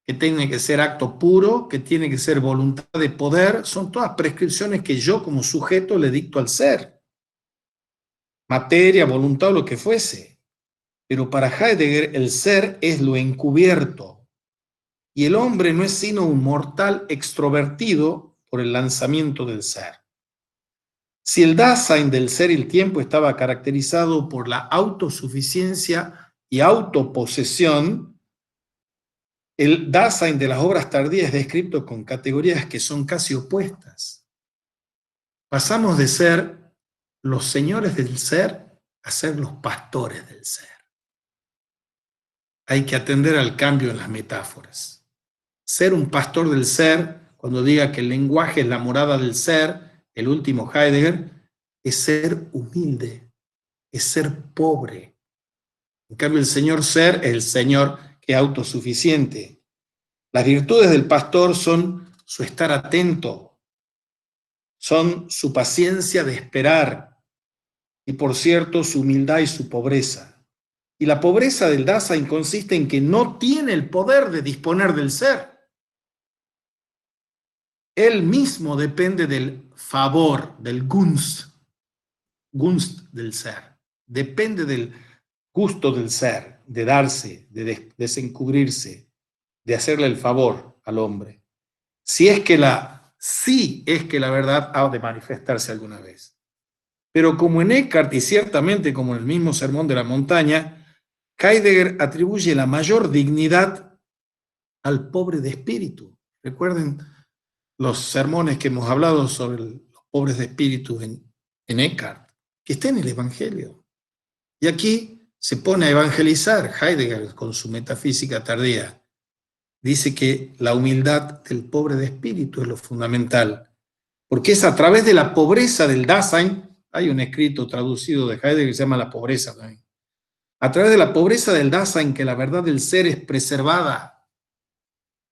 que tiene que ser acto puro, que tiene que ser voluntad de poder, son todas prescripciones que yo como sujeto le dicto al ser. Materia, voluntad o lo que fuese. Pero para Heidegger el ser es lo encubierto y el hombre no es sino un mortal extrovertido por el lanzamiento del ser. Si el Dasein del ser y el tiempo estaba caracterizado por la autosuficiencia y autoposesión, el Dasein de las obras tardías es descrito con categorías que son casi opuestas. Pasamos de ser los señores del ser a ser los pastores del ser. Hay que atender al cambio en las metáforas. Ser un pastor del ser, cuando diga que el lenguaje es la morada del ser, el último Heidegger, es ser humilde, es ser pobre. En cambio, el señor ser es el señor que es autosuficiente. Las virtudes del pastor son su estar atento, son su paciencia de esperar y, por cierto, su humildad y su pobreza. Y la pobreza del Dasein consiste en que no tiene el poder de disponer del ser. Él mismo depende del favor, del Gunst del ser. Depende del gusto del ser, de darse, de desencubrirse, de hacerle el favor al hombre. Si es que la verdad ha de manifestarse alguna vez. Pero como en Eckhart y ciertamente como en el mismo Sermón de la Montaña, Heidegger atribuye la mayor dignidad al pobre de espíritu. Recuerden los sermones que hemos hablado sobre los pobres de espíritu en Eckhart, que está en el Evangelio. Y aquí se pone a evangelizar Heidegger con su metafísica tardía. Dice que la humildad del pobre de espíritu es lo fundamental, porque es a través de la pobreza del Dasein, hay un escrito traducido de Heidegger que se llama La pobreza también, a través de la pobreza del Dasein que la verdad del ser es preservada.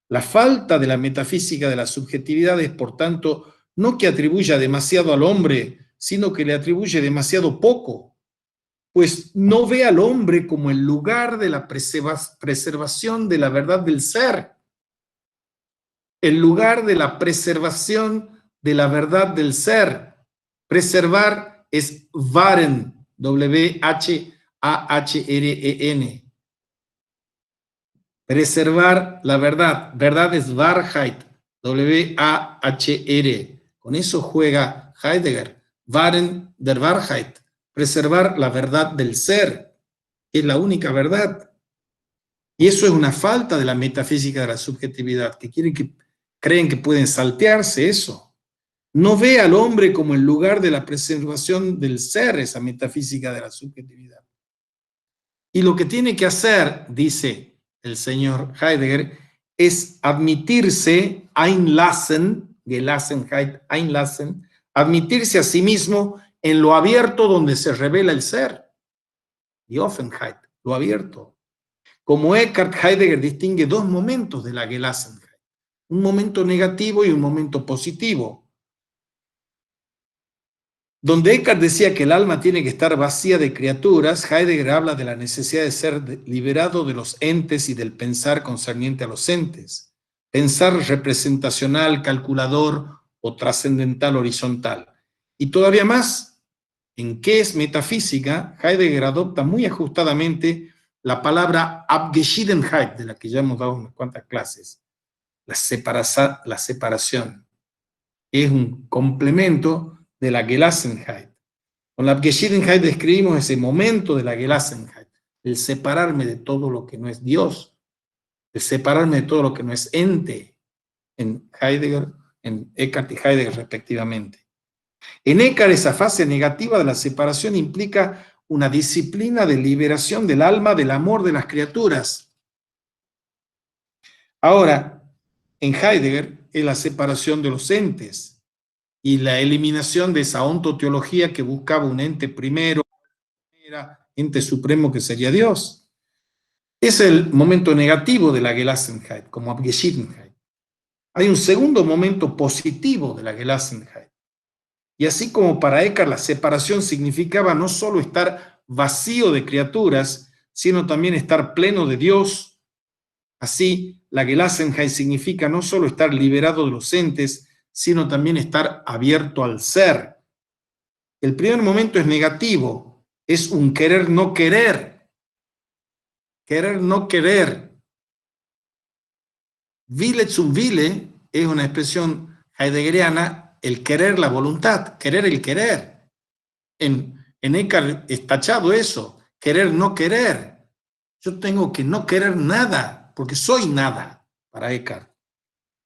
La falta de la metafísica de la subjetividad es, por tanto, no que atribuya demasiado al hombre, sino que le atribuye demasiado poco, pues no ve al hombre como el lugar de la preservación de la verdad del ser, el lugar de la preservación de la verdad del ser. Preservar es wahren, W-H-A-H-R-E-N. Preservar la verdad. Verdad es Wahrheit, W-A-H-R. Con eso juega Heidegger. Wahren der Wahrheit. Preservar la verdad del ser, que es la única verdad. Y eso es una falta de la metafísica de la subjetividad, que creen que pueden saltearse eso. No ve al hombre como el lugar de la preservación del ser, esa metafísica de la subjetividad. Y lo que tiene que hacer, dice el señor Heidegger, es admitirse, einlassen, Gelassenheit, einlassen, admitirse a sí mismo en lo abierto donde se revela el ser. Die Offenheit, lo abierto. Como Eckhart, Heidegger distingue dos momentos de la Gelassenheit, un momento negativo y un momento positivo. Donde Eckhart decía que el alma tiene que estar vacía de criaturas, Heidegger habla de la necesidad de ser liberado de los entes y del pensar concerniente a los entes. Pensar representacional, calculador o trascendental horizontal. Y todavía más, ¿en qué es metafísica? Heidegger adopta muy ajustadamente la palabra Abgeschiedenheit, de la que ya hemos dado unas cuantas clases. La separación. Es un complemento de la Gelassenheit. Con la Abgeschiedenheit describimos ese momento de la Gelassenheit, el separarme de todo lo que no es Dios, el separarme de todo lo que no es ente. En Heidegger en Eckhart y Heidegger respectivamente. En Eckhart, esa fase negativa de la separación implica una disciplina de liberación del alma del amor de las criaturas. Ahora, en Heidegger es la separación de los entes y la eliminación de esa ontoteología que buscaba un ente primero, ente supremo que sería Dios. Es el momento negativo de la Gelassenheit, como Abgeschiedenheit. Hay un segundo momento positivo de la Gelassenheit. Y así como para Eckhart la separación significaba no solo estar vacío de criaturas, sino también estar pleno de Dios, así la Gelassenheit significa no solo estar liberado de los entes, sino también estar abierto al ser. El primer momento es negativo, es un querer no querer. Querer no querer. Wille zum Wille es una expresión heideggeriana, el querer la voluntad, querer el querer. En Eckhart es tachado eso, querer no querer. Yo tengo que no querer nada, porque soy nada para Eckhart.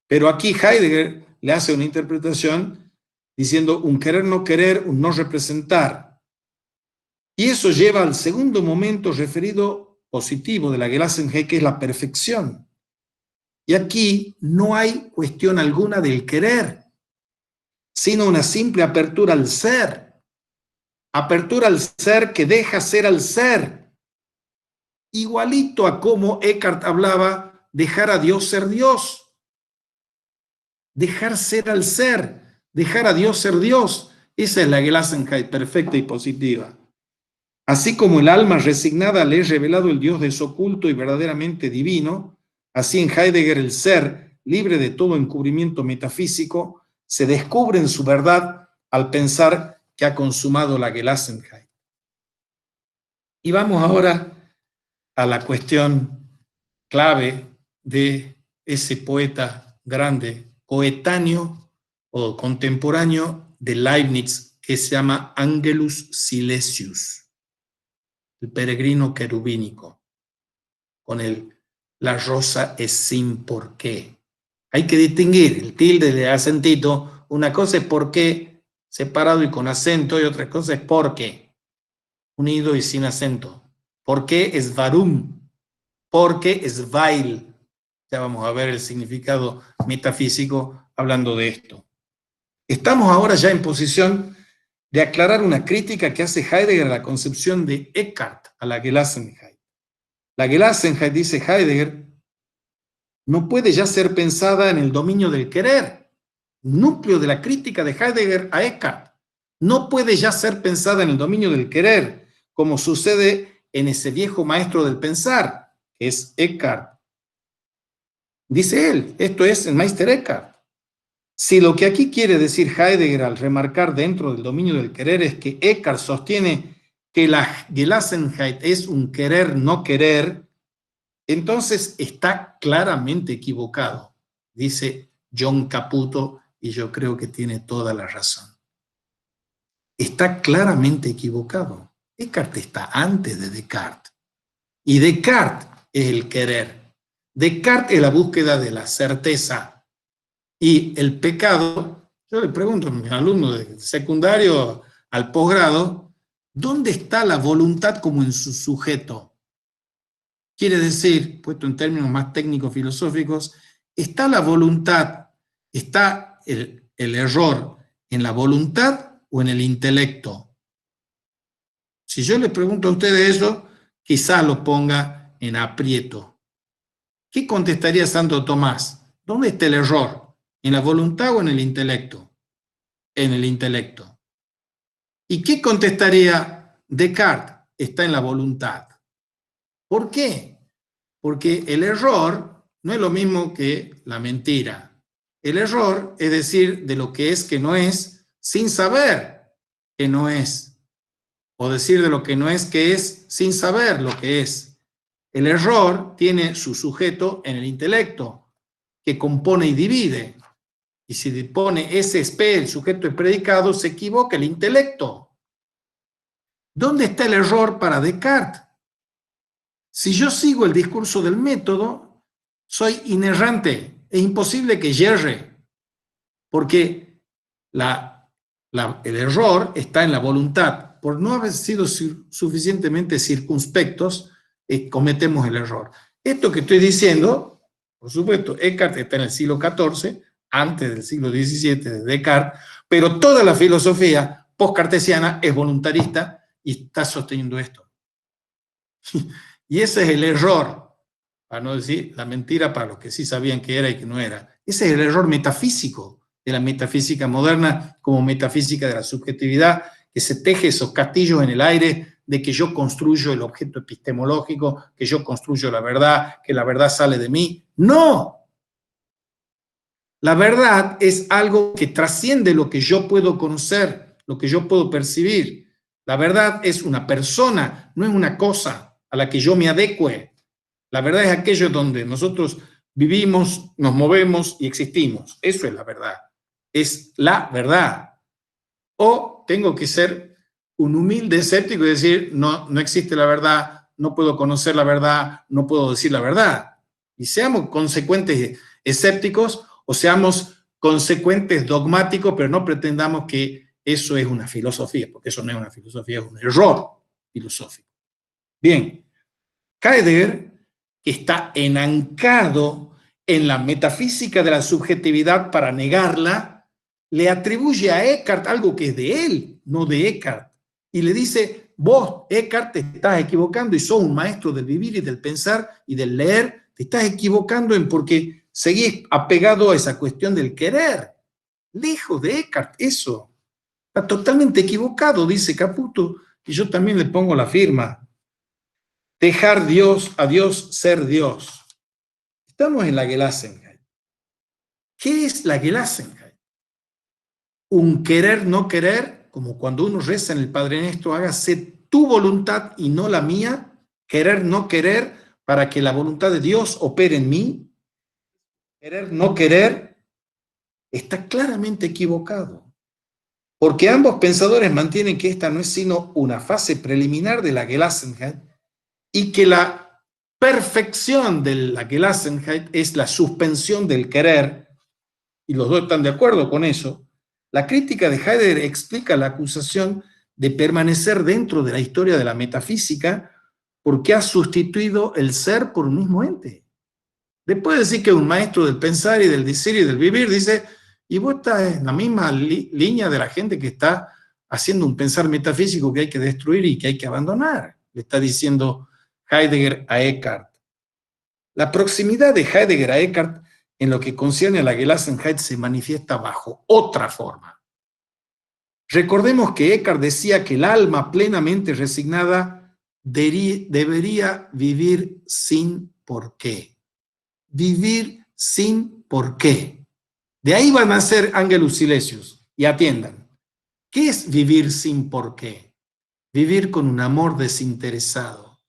Pero aquí Heidegger le hace una interpretación diciendo un querer no querer, un no representar. Y eso lleva al segundo momento referido positivo de la Gelassenheit, que es la perfección. Y aquí no hay cuestión alguna del querer, sino una simple apertura al ser. Apertura al ser que deja ser al ser. Igualito a como Eckhart hablaba, dejar a Dios ser Dios. Dejar ser al ser. Dejar a Dios ser Dios. Esa es la Gelassenheit perfecta y positiva. Así como el alma resignada le es revelado el Dios desoculto y verdaderamente divino, así en Heidegger el ser, libre de todo encubrimiento metafísico, se descubre en su verdad al pensar que ha consumado la Gelassenheit. Y vamos ahora a la cuestión clave de ese poeta grande, coetáneo o contemporáneo de Leibniz, que se llama Angelus Silesius, el peregrino querubínico, con la rosa es sin por qué. Hay que distinguir el tilde de acentito. Una cosa es por qué separado y con acento, y otra cosa es por qué unido y sin acento. ¿Por qué es varum? ¿Por qué es weil? Ya vamos a ver el significado metafísico hablando de esto. Estamos ahora ya en posición de aclarar una crítica que hace Heidegger a la concepción de Eckhart, a la Gelassenheit. La Gelassenheit, dice Heidegger, no puede ya ser pensada en el dominio del querer, núcleo de la crítica de Heidegger a Eckhart. No puede ya ser pensada en el dominio del querer, como sucede en ese viejo maestro del pensar, que es Eckhart. Dice él, esto es el Meister Eckhart. Si lo que aquí quiere decir Heidegger al remarcar dentro del dominio del querer es que Eckhart sostiene que la Gelassenheit es un querer no querer, entonces está claramente equivocado, dice John Caputo, y yo creo que tiene toda la razón. Está claramente equivocado. Eckhart está antes de Descartes. Y Descartes es el querer. Descartes es la búsqueda de la certeza. Y el pecado, yo le pregunto a mis alumnos de secundario al posgrado, ¿dónde está la voluntad como en su sujeto? Quiere decir, puesto en términos más técnicos filosóficos, está la voluntad, está el error en la voluntad o en el intelecto. Si yo les pregunto a ustedes eso, quizás lo ponga en aprieto. ¿Qué contestaría Santo Tomás? ¿Dónde está el error? ¿En la voluntad o en el intelecto? En el intelecto. ¿Y qué contestaría Descartes? Está en la voluntad. ¿Por qué? Porque el error no es lo mismo que la mentira. El error es decir de lo que es que no es sin saber que no es. O decir de lo que no es que es sin saber lo que es. El error tiene su sujeto en el intelecto, que compone y divide. Y si pone SSP, el sujeto es predicado, se equivoca el intelecto. ¿Dónde está el error para Descartes? Si yo sigo el discurso del método, soy inerrante. Es imposible que yerre. porque el error está en la voluntad. Por no haber sido suficientemente circunspectos, cometemos el error. Esto que estoy diciendo, por supuesto, Eckhart está en el siglo XIV, antes del siglo XVII de Descartes, pero toda la filosofía postcartesiana es voluntarista y está sosteniendo esto. Y ese es el error, para no decir la mentira para los que sí sabían que era y que no era. Ese es el error metafísico de la metafísica moderna como metafísica de la subjetividad, que se teje esos castillos en el aire de que yo construyo el objeto epistemológico, que yo construyo la verdad, que la verdad sale de mí. ¡No! La verdad es algo que trasciende lo que yo puedo conocer, lo que yo puedo percibir. La verdad es una persona, no es una cosa a la que yo me adecue. La verdad es aquello donde nosotros vivimos, nos movemos y existimos. Eso es la verdad. Es la verdad. O tengo que ser un humilde escéptico y decir, no, no existe la verdad, no puedo conocer la verdad, no puedo decir la verdad. Y seamos consecuentes escépticos o seamos consecuentes dogmáticos, pero no pretendamos que eso es una filosofía, porque eso no es una filosofía, es un error filosófico. Bien, Heidegger, que está enancado en la metafísica de la subjetividad para negarla, le atribuye a Eckhart algo que es de él, no de Eckhart, y le dice, vos, Eckhart, te estás equivocando y sos un maestro del vivir y del pensar y del leer, te estás equivocando en porque seguís apegado a esa cuestión del querer. Lejos de Eckhart, eso. Está totalmente equivocado, dice Caputo, y yo también le pongo la firma. Dejar a Dios ser Dios. Estamos en la Gelassenheit. ¿Qué es la Gelassenheit? Un querer no querer, como cuando uno reza en el Padre Nuestro, hágase tu voluntad y no la mía, querer no querer para que la voluntad de Dios opere en mí. Querer no querer está claramente equivocado, porque ambos pensadores mantienen que esta no es sino una fase preliminar de la Gelassenheit y que la perfección de la Gelassenheit es la suspensión del querer, y los dos están de acuerdo con eso. La crítica de Heidegger explica la acusación de permanecer dentro de la historia de la metafísica porque ha sustituido el ser por un mismo ente. Después de decir que es un maestro del pensar y del decir y del vivir, dice, y vos estás en la misma línea de la gente que está haciendo un pensar metafísico que hay que destruir y que hay que abandonar, le está diciendo Heidegger a Eckhart. La proximidad de Heidegger a Eckhart en lo que concierne a la Gelassenheit se manifiesta bajo otra forma. Recordemos que Eckhart decía que el alma plenamente resignada debería vivir sin por qué. Vivir sin por qué. De ahí van a ser Angelus Silesius. Y atiendan. ¿Qué es vivir sin por qué? Vivir con un amor desinteresado.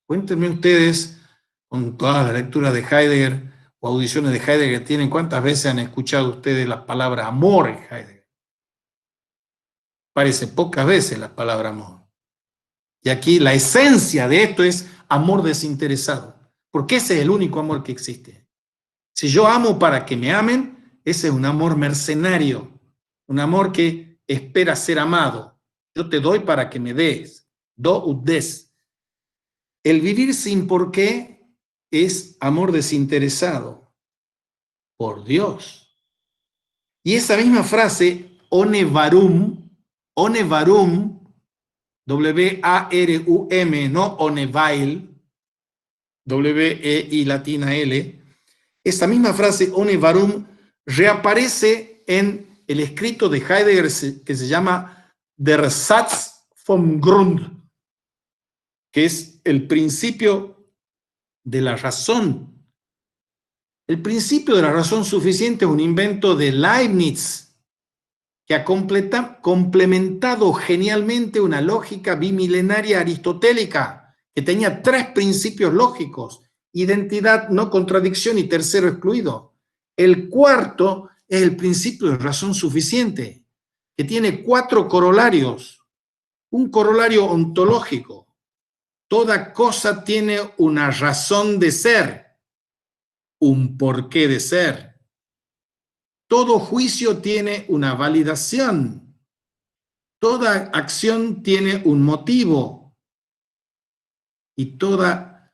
Cuéntenme ustedes, con toda la lectura de Heidegger o audiciones de Heidegger tienen, ¿cuántas veces han escuchado ustedes la palabra amor en Heidegger? Parece pocas veces la palabra amor. Y aquí la esencia de esto es amor desinteresado, porque ese es el único amor que existe. Si yo amo para que me amen, ese es un amor mercenario, un amor que espera ser amado. Yo te doy para que me des, do ut des. El vivir sin por qué es amor desinteresado por Dios. Y esa misma frase, onevarum, W-A-R-U-M, no onevail, W-E-I latina L, esta misma frase, onevarum, reaparece en el escrito de Heidegger que se llama Der Satz vom Grund, que es el principio de la razón. El principio de la razón suficiente es un invento de Leibniz que ha complementado genialmente una lógica bimilenaria aristotélica que tenía 3 principios lógicos: identidad, no contradicción y tercero excluido. El cuarto es el principio de razón suficiente, que tiene 4 corolarios. Un corolario ontológico. Toda cosa tiene una razón de ser, un porqué de ser. todo juicio tiene una validación. Toda acción tiene un motivo. Y toda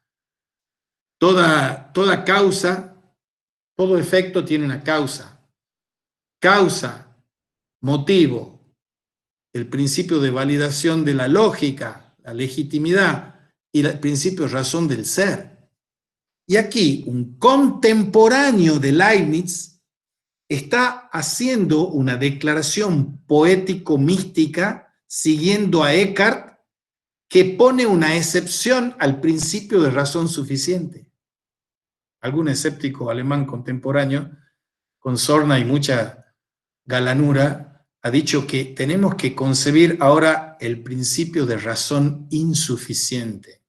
causa, todo efecto tiene una causa. Causa, motivo, el principio de validación de la lógica, la legitimidad y el principio de razón del ser. Y aquí un contemporáneo de Leibniz está haciendo una declaración poético-mística siguiendo a Eckhart, que pone una excepción al principio de razón suficiente. Algún escéptico alemán contemporáneo, con sorna y mucha galanura, ha dicho que tenemos que concebir ahora el principio de razón insuficiente.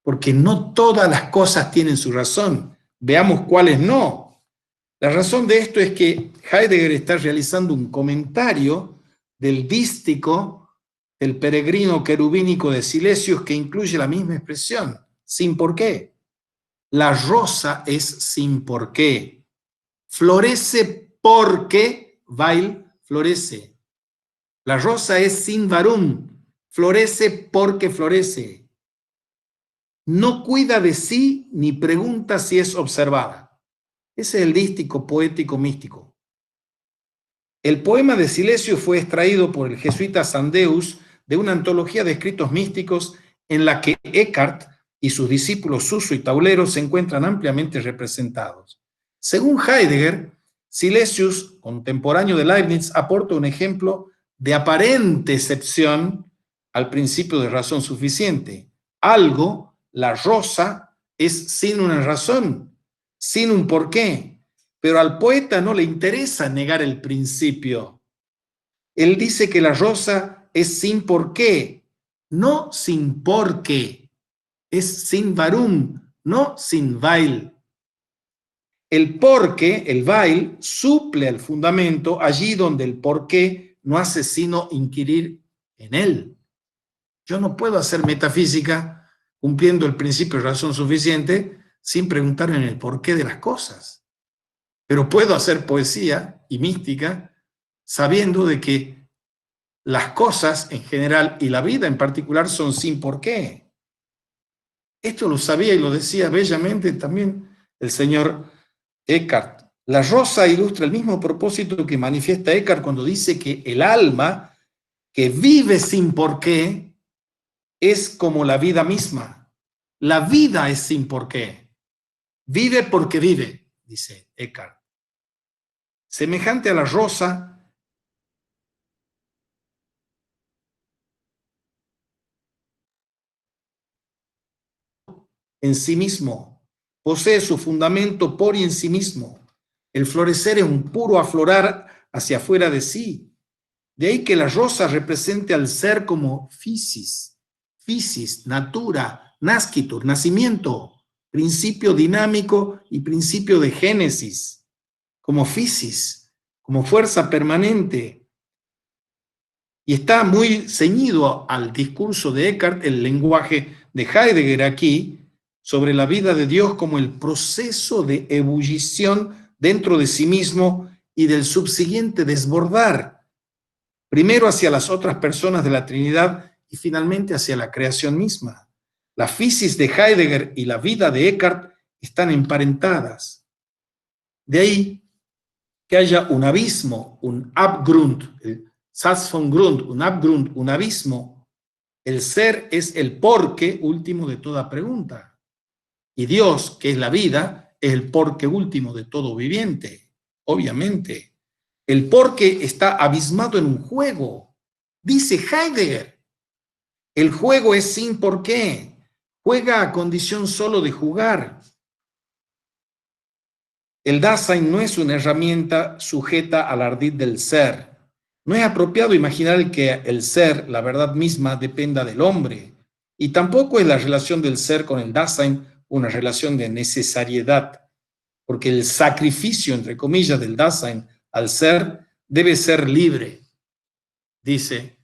Porque no todas las cosas tienen su razón. Veamos cuáles no. La razón de esto es que Heidegger está realizando un comentario del dístico del peregrino querubínico de Silesius que incluye la misma expresión, sin por qué. La rosa es sin por qué. Florece porque Weil florece. La rosa es sin varum. Florece porque florece. No cuida de sí ni pregunta si es observada. Ese es el dístico poético místico. El poema de Silesius fue extraído por el jesuita Sandeus de una antología de escritos místicos en la que Eckhart y sus discípulos Suso y Taulero se encuentran ampliamente representados. Según Heidegger, Silesius, contemporáneo de Leibniz, aporta un ejemplo de aparente excepción al principio de razón suficiente. Algo, la rosa, es sin una razón, sin un porqué. Pero al poeta no le interesa negar el principio. Él dice que la rosa es sin porqué, no sin porqué. Es sin varum, no sin weil. El porqué, el weil, suple al fundamento allí donde el porqué no hace sino inquirir en él. Yo no puedo hacer metafísica cumpliendo el principio de razón suficiente sin preguntar en el porqué de las cosas. Pero puedo hacer poesía y mística sabiendo de que las cosas en general y la vida en particular son sin porqué. Esto lo sabía y lo decía bellamente también el señor Eckhart. La rosa ilustra el mismo propósito que manifiesta Eckhart cuando dice que el alma que vive sin porqué es como la vida misma. La vida es sin porqué. Vive porque vive, dice Eckhart. Semejante a la rosa, en sí mismo, posee su fundamento por y en sí mismo. El florecer es un puro aflorar hacia afuera de sí. De ahí que la rosa represente al ser como physis, natura, nascitur, nacimiento, principio dinámico y principio de génesis, como physis, como fuerza permanente. Y está muy ceñido al discurso de Eckhart, el lenguaje de Heidegger aquí, sobre la vida de Dios como el proceso de ebullición dentro de sí mismo y del subsiguiente desbordar, primero hacia las otras personas de la Trinidad y finalmente hacia la creación misma. La physis de Heidegger y la vida de Eckhart están emparentadas. De ahí que haya un abismo, un Abgrund, el Satz von Grund, un Abgrund, un abismo. El ser es el porqué último de toda pregunta. Y Dios, que es la vida, es el porqué último de todo viviente, obviamente. El porqué está abismado en un juego. Dice Heidegger, el juego es sin porqué. Juega a condición solo de jugar. El Dasein no es una herramienta sujeta al ardid del ser. No es apropiado imaginar que el ser, la verdad misma, dependa del hombre. Y tampoco es la relación del ser con el Dasein una relación de necesariedad, porque el sacrificio, entre comillas, del Dasein al ser debe ser libre, dice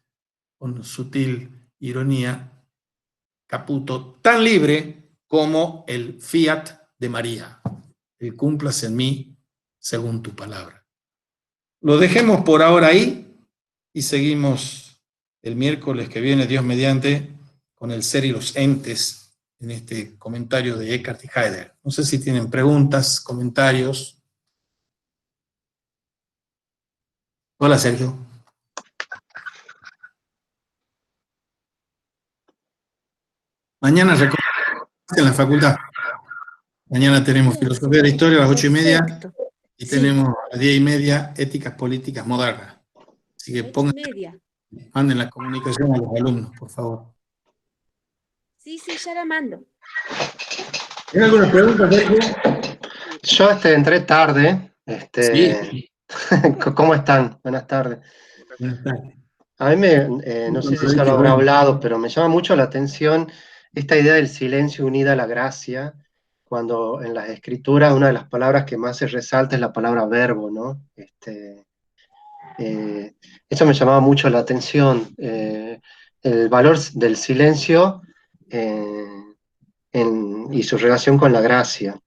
con sutil ironía Caputo, tan libre como el fiat de María, el cúmplase en mí según tu palabra. Lo dejemos por ahora ahí y seguimos el miércoles que viene, Dios mediante, con el ser y los entes en este comentario de Eckhart y Heidegger. No sé si tienen preguntas, comentarios. Hola, Sergio. Mañana en la facultad. Mañana tenemos filosofía de la historia a las 8:30 Perfecto. y Sí. tenemos a las 10:30 éticas políticas modernas. Así que 8:30. manden la comunicación a los alumnos, por favor. Sí, ya la mando. ¿Tiene alguna pregunta, Sergio? Yo entré tarde. Sí. ¿Cómo están? Buenas tardes. Buenas tardes. A mí no sé si ya lo habrá hablado, pero me llama mucho la atención esta idea del silencio unida a la gracia, cuando en las escrituras una de las palabras que más se resalta es la palabra verbo, ¿no? Eso me llamaba mucho la atención, el valor del silencio y su relación con la gracia.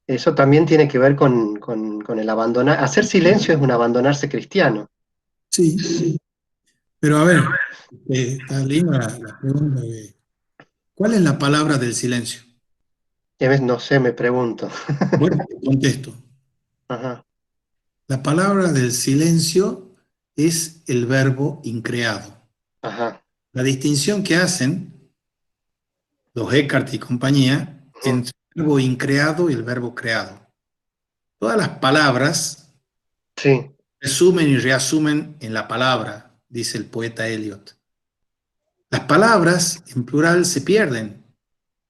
Eso también tiene que ver con el abandonar. Hacer silencio es un abandonarse cristiano. Sí, pero a ver, está linda la pregunta de ¿cuál es la palabra del silencio? Y a veces no sé, me pregunto. Bueno, te contesto. Ajá, La palabra del silencio es el verbo increado. ajá. La distinción que hacen los Eckhart y compañía entre el verbo increado y el verbo creado. Todas las palabras Sí, resumen y reasumen en la palabra, dice el poeta Eliot. Las palabras en plural se pierden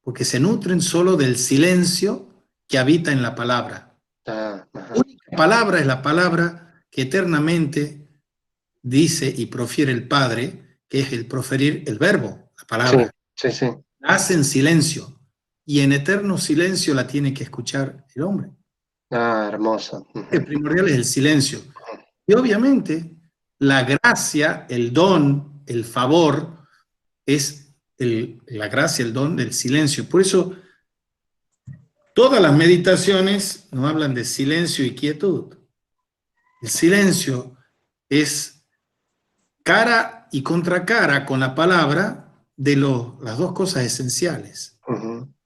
porque se nutren solo del silencio que habita en la palabra. ajá. La única palabra es la palabra que eternamente dice y profiere el Padre, que es el proferir el verbo, la palabra. Sí, sí, sí. La hace en silencio y en eterno silencio la tiene que escuchar el hombre. Ah, hermoso. El primordial es el silencio. Y obviamente la gracia, el don, el favor, es la gracia, el don del silencio. Por eso todas las meditaciones nos hablan de silencio y quietud. El silencio es cara y contracara con la palabra de las dos cosas esenciales.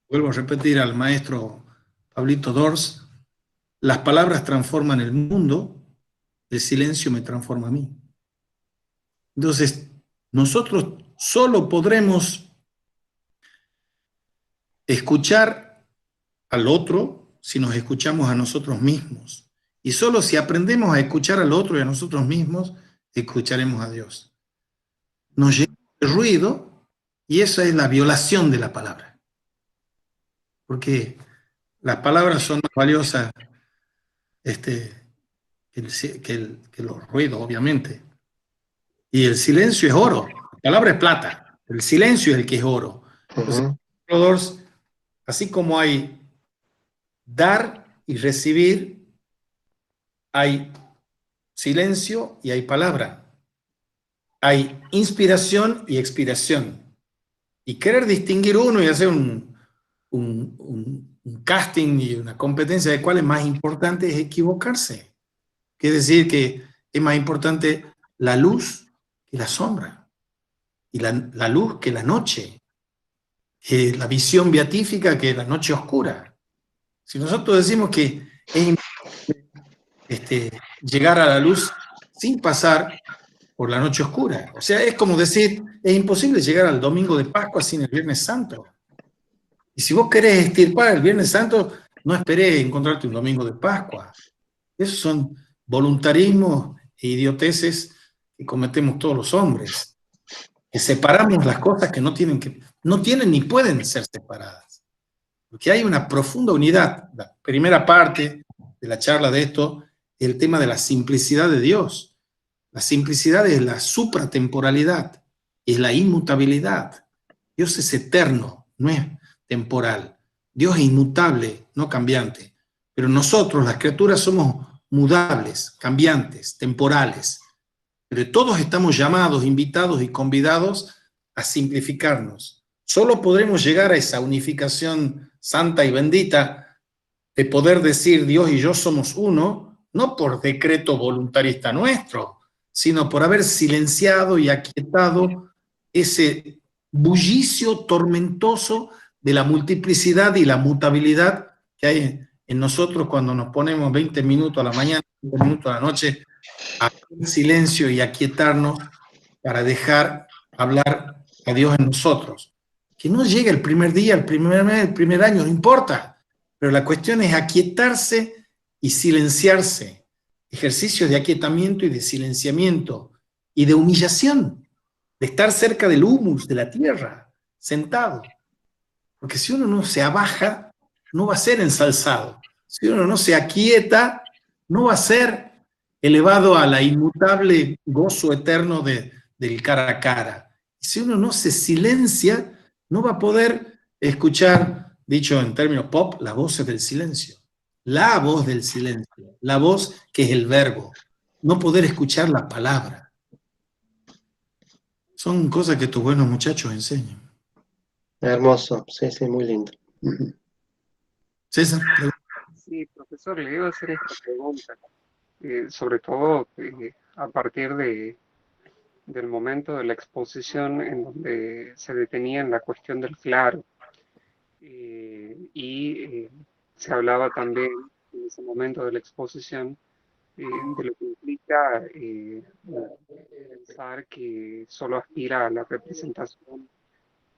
Vuelvo a repetir al maestro Pablito Dors, las palabras transforman el mundo, el silencio me transforma a mí. Entonces, nosotros solo podremos escuchar al otro si nos escuchamos a nosotros mismos. Y solo si aprendemos a escuchar al otro y a nosotros mismos, escucharemos a Dios. Nos llena de ruido y esa es la violación de la palabra. Porque las palabras son más valiosas que los ruidos, obviamente. Y el silencio es oro. La palabra es plata. El silencio es el que es oro. Entonces, así como hay dar y recibir, hay silencio y hay palabra. Hay inspiración y expiración. Y querer distinguir uno y hacer un casting y una competencia de cuál es más importante es equivocarse. Quiere decir que es más importante la luz que la sombra, y la luz que la noche, la visión beatífica que la noche oscura. Si nosotros decimos que es importante llegar a la luz sin pasar por la noche oscura, o sea, es como decir, es imposible llegar al domingo de Pascua sin el Viernes Santo. Y si vos querés extirpar el Viernes Santo, no esperés encontrarte un domingo de Pascua. Esos son voluntarismos e idioteces que cometemos todos los hombres, que separamos las cosas que no tienen ni pueden ser separadas. Porque hay una profunda unidad. La primera parte de la charla de esto es el tema de la simplicidad de Dios. La simplicidad es la supratemporalidad, es la inmutabilidad. Dios es eterno, no es temporal. Dios es inmutable, no cambiante. Pero nosotros, las criaturas, somos mudables, cambiantes, temporales. Pero todos estamos llamados, invitados y convidados a simplificarnos. Solo podremos llegar a esa unificación santa y bendita de poder decir Dios y yo somos uno, no por decreto voluntarista nuestro, sino por haber silenciado y aquietado ese bullicio tormentoso de la multiplicidad y la mutabilidad que hay en nosotros cuando nos ponemos 20 minutos a la mañana, 20 minutos a la noche, a hacer silencio y aquietarnos para dejar hablar a Dios en nosotros. Que no llegue el primer día, el primer mes, el primer año, no importa, pero la cuestión es aquietarse y silenciarse. Ejercicios de aquietamiento y de silenciamiento y de humillación, de estar cerca del humus, de la tierra, sentado. Porque si uno no se abaja, no va a ser ensalzado. Si uno no se aquieta, no va a ser elevado a la inmutable gozo eterno del cara a cara. Y si uno no se silencia, no va a poder escuchar, dicho en términos pop, las voces del silencio. La voz del silencio, la voz que es el verbo. No poder escuchar la palabra. Son cosas que tus buenos muchachos enseñan. Hermoso, sí, sí, muy lindo. César. Sí, profesor, le iba a hacer esta pregunta, sobre todo a partir del momento de la exposición en donde se detenía en la cuestión del claro. Se hablaba también en ese momento de la exposición de lo que implica pensar que solo aspira a la representación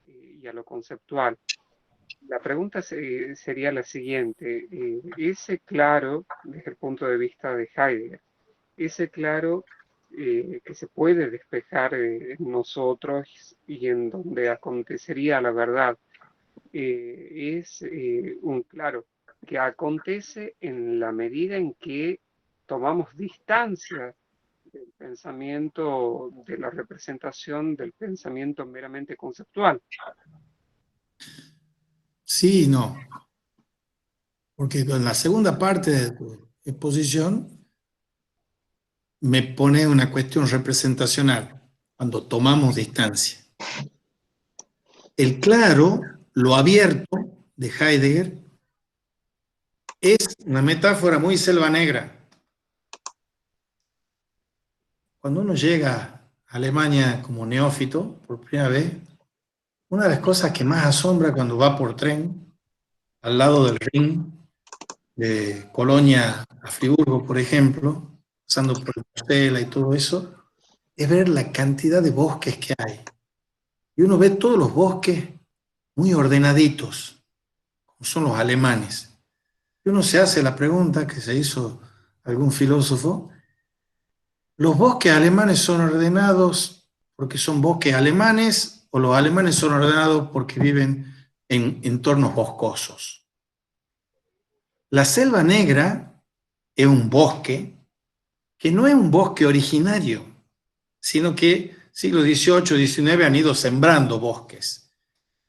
y a lo conceptual. La pregunta sería la siguiente: ese claro, desde el punto de vista de Heidegger, ese claro que se puede despejar en nosotros y en donde acontecería la verdad, es un claro que acontece en la medida en que tomamos distancia del pensamiento, de la representación del pensamiento meramente conceptual. Sí y no. Porque en la segunda parte de tu exposición me pone una cuestión representacional, cuando tomamos distancia. El claro, lo abierto de Heidegger, es una metáfora muy selva negra. Cuando uno llega a Alemania como neófito, por primera vez, una de las cosas que más asombra cuando va por tren, al lado del Rin, de Colonia a Friburgo, por ejemplo, pasando por el Mosela y todo eso, es ver la cantidad de bosques que hay. Y uno ve todos los bosques muy ordenaditos, como son los alemanes. Y uno se hace la pregunta que se hizo algún filósofo: ¿los bosques alemanes son ordenados porque son bosques alemanes o los alemanes son ordenados porque viven en entornos boscosos? La selva negra es un bosque que no es un bosque originario, sino que siglo XVIII, XIX han ido sembrando bosques.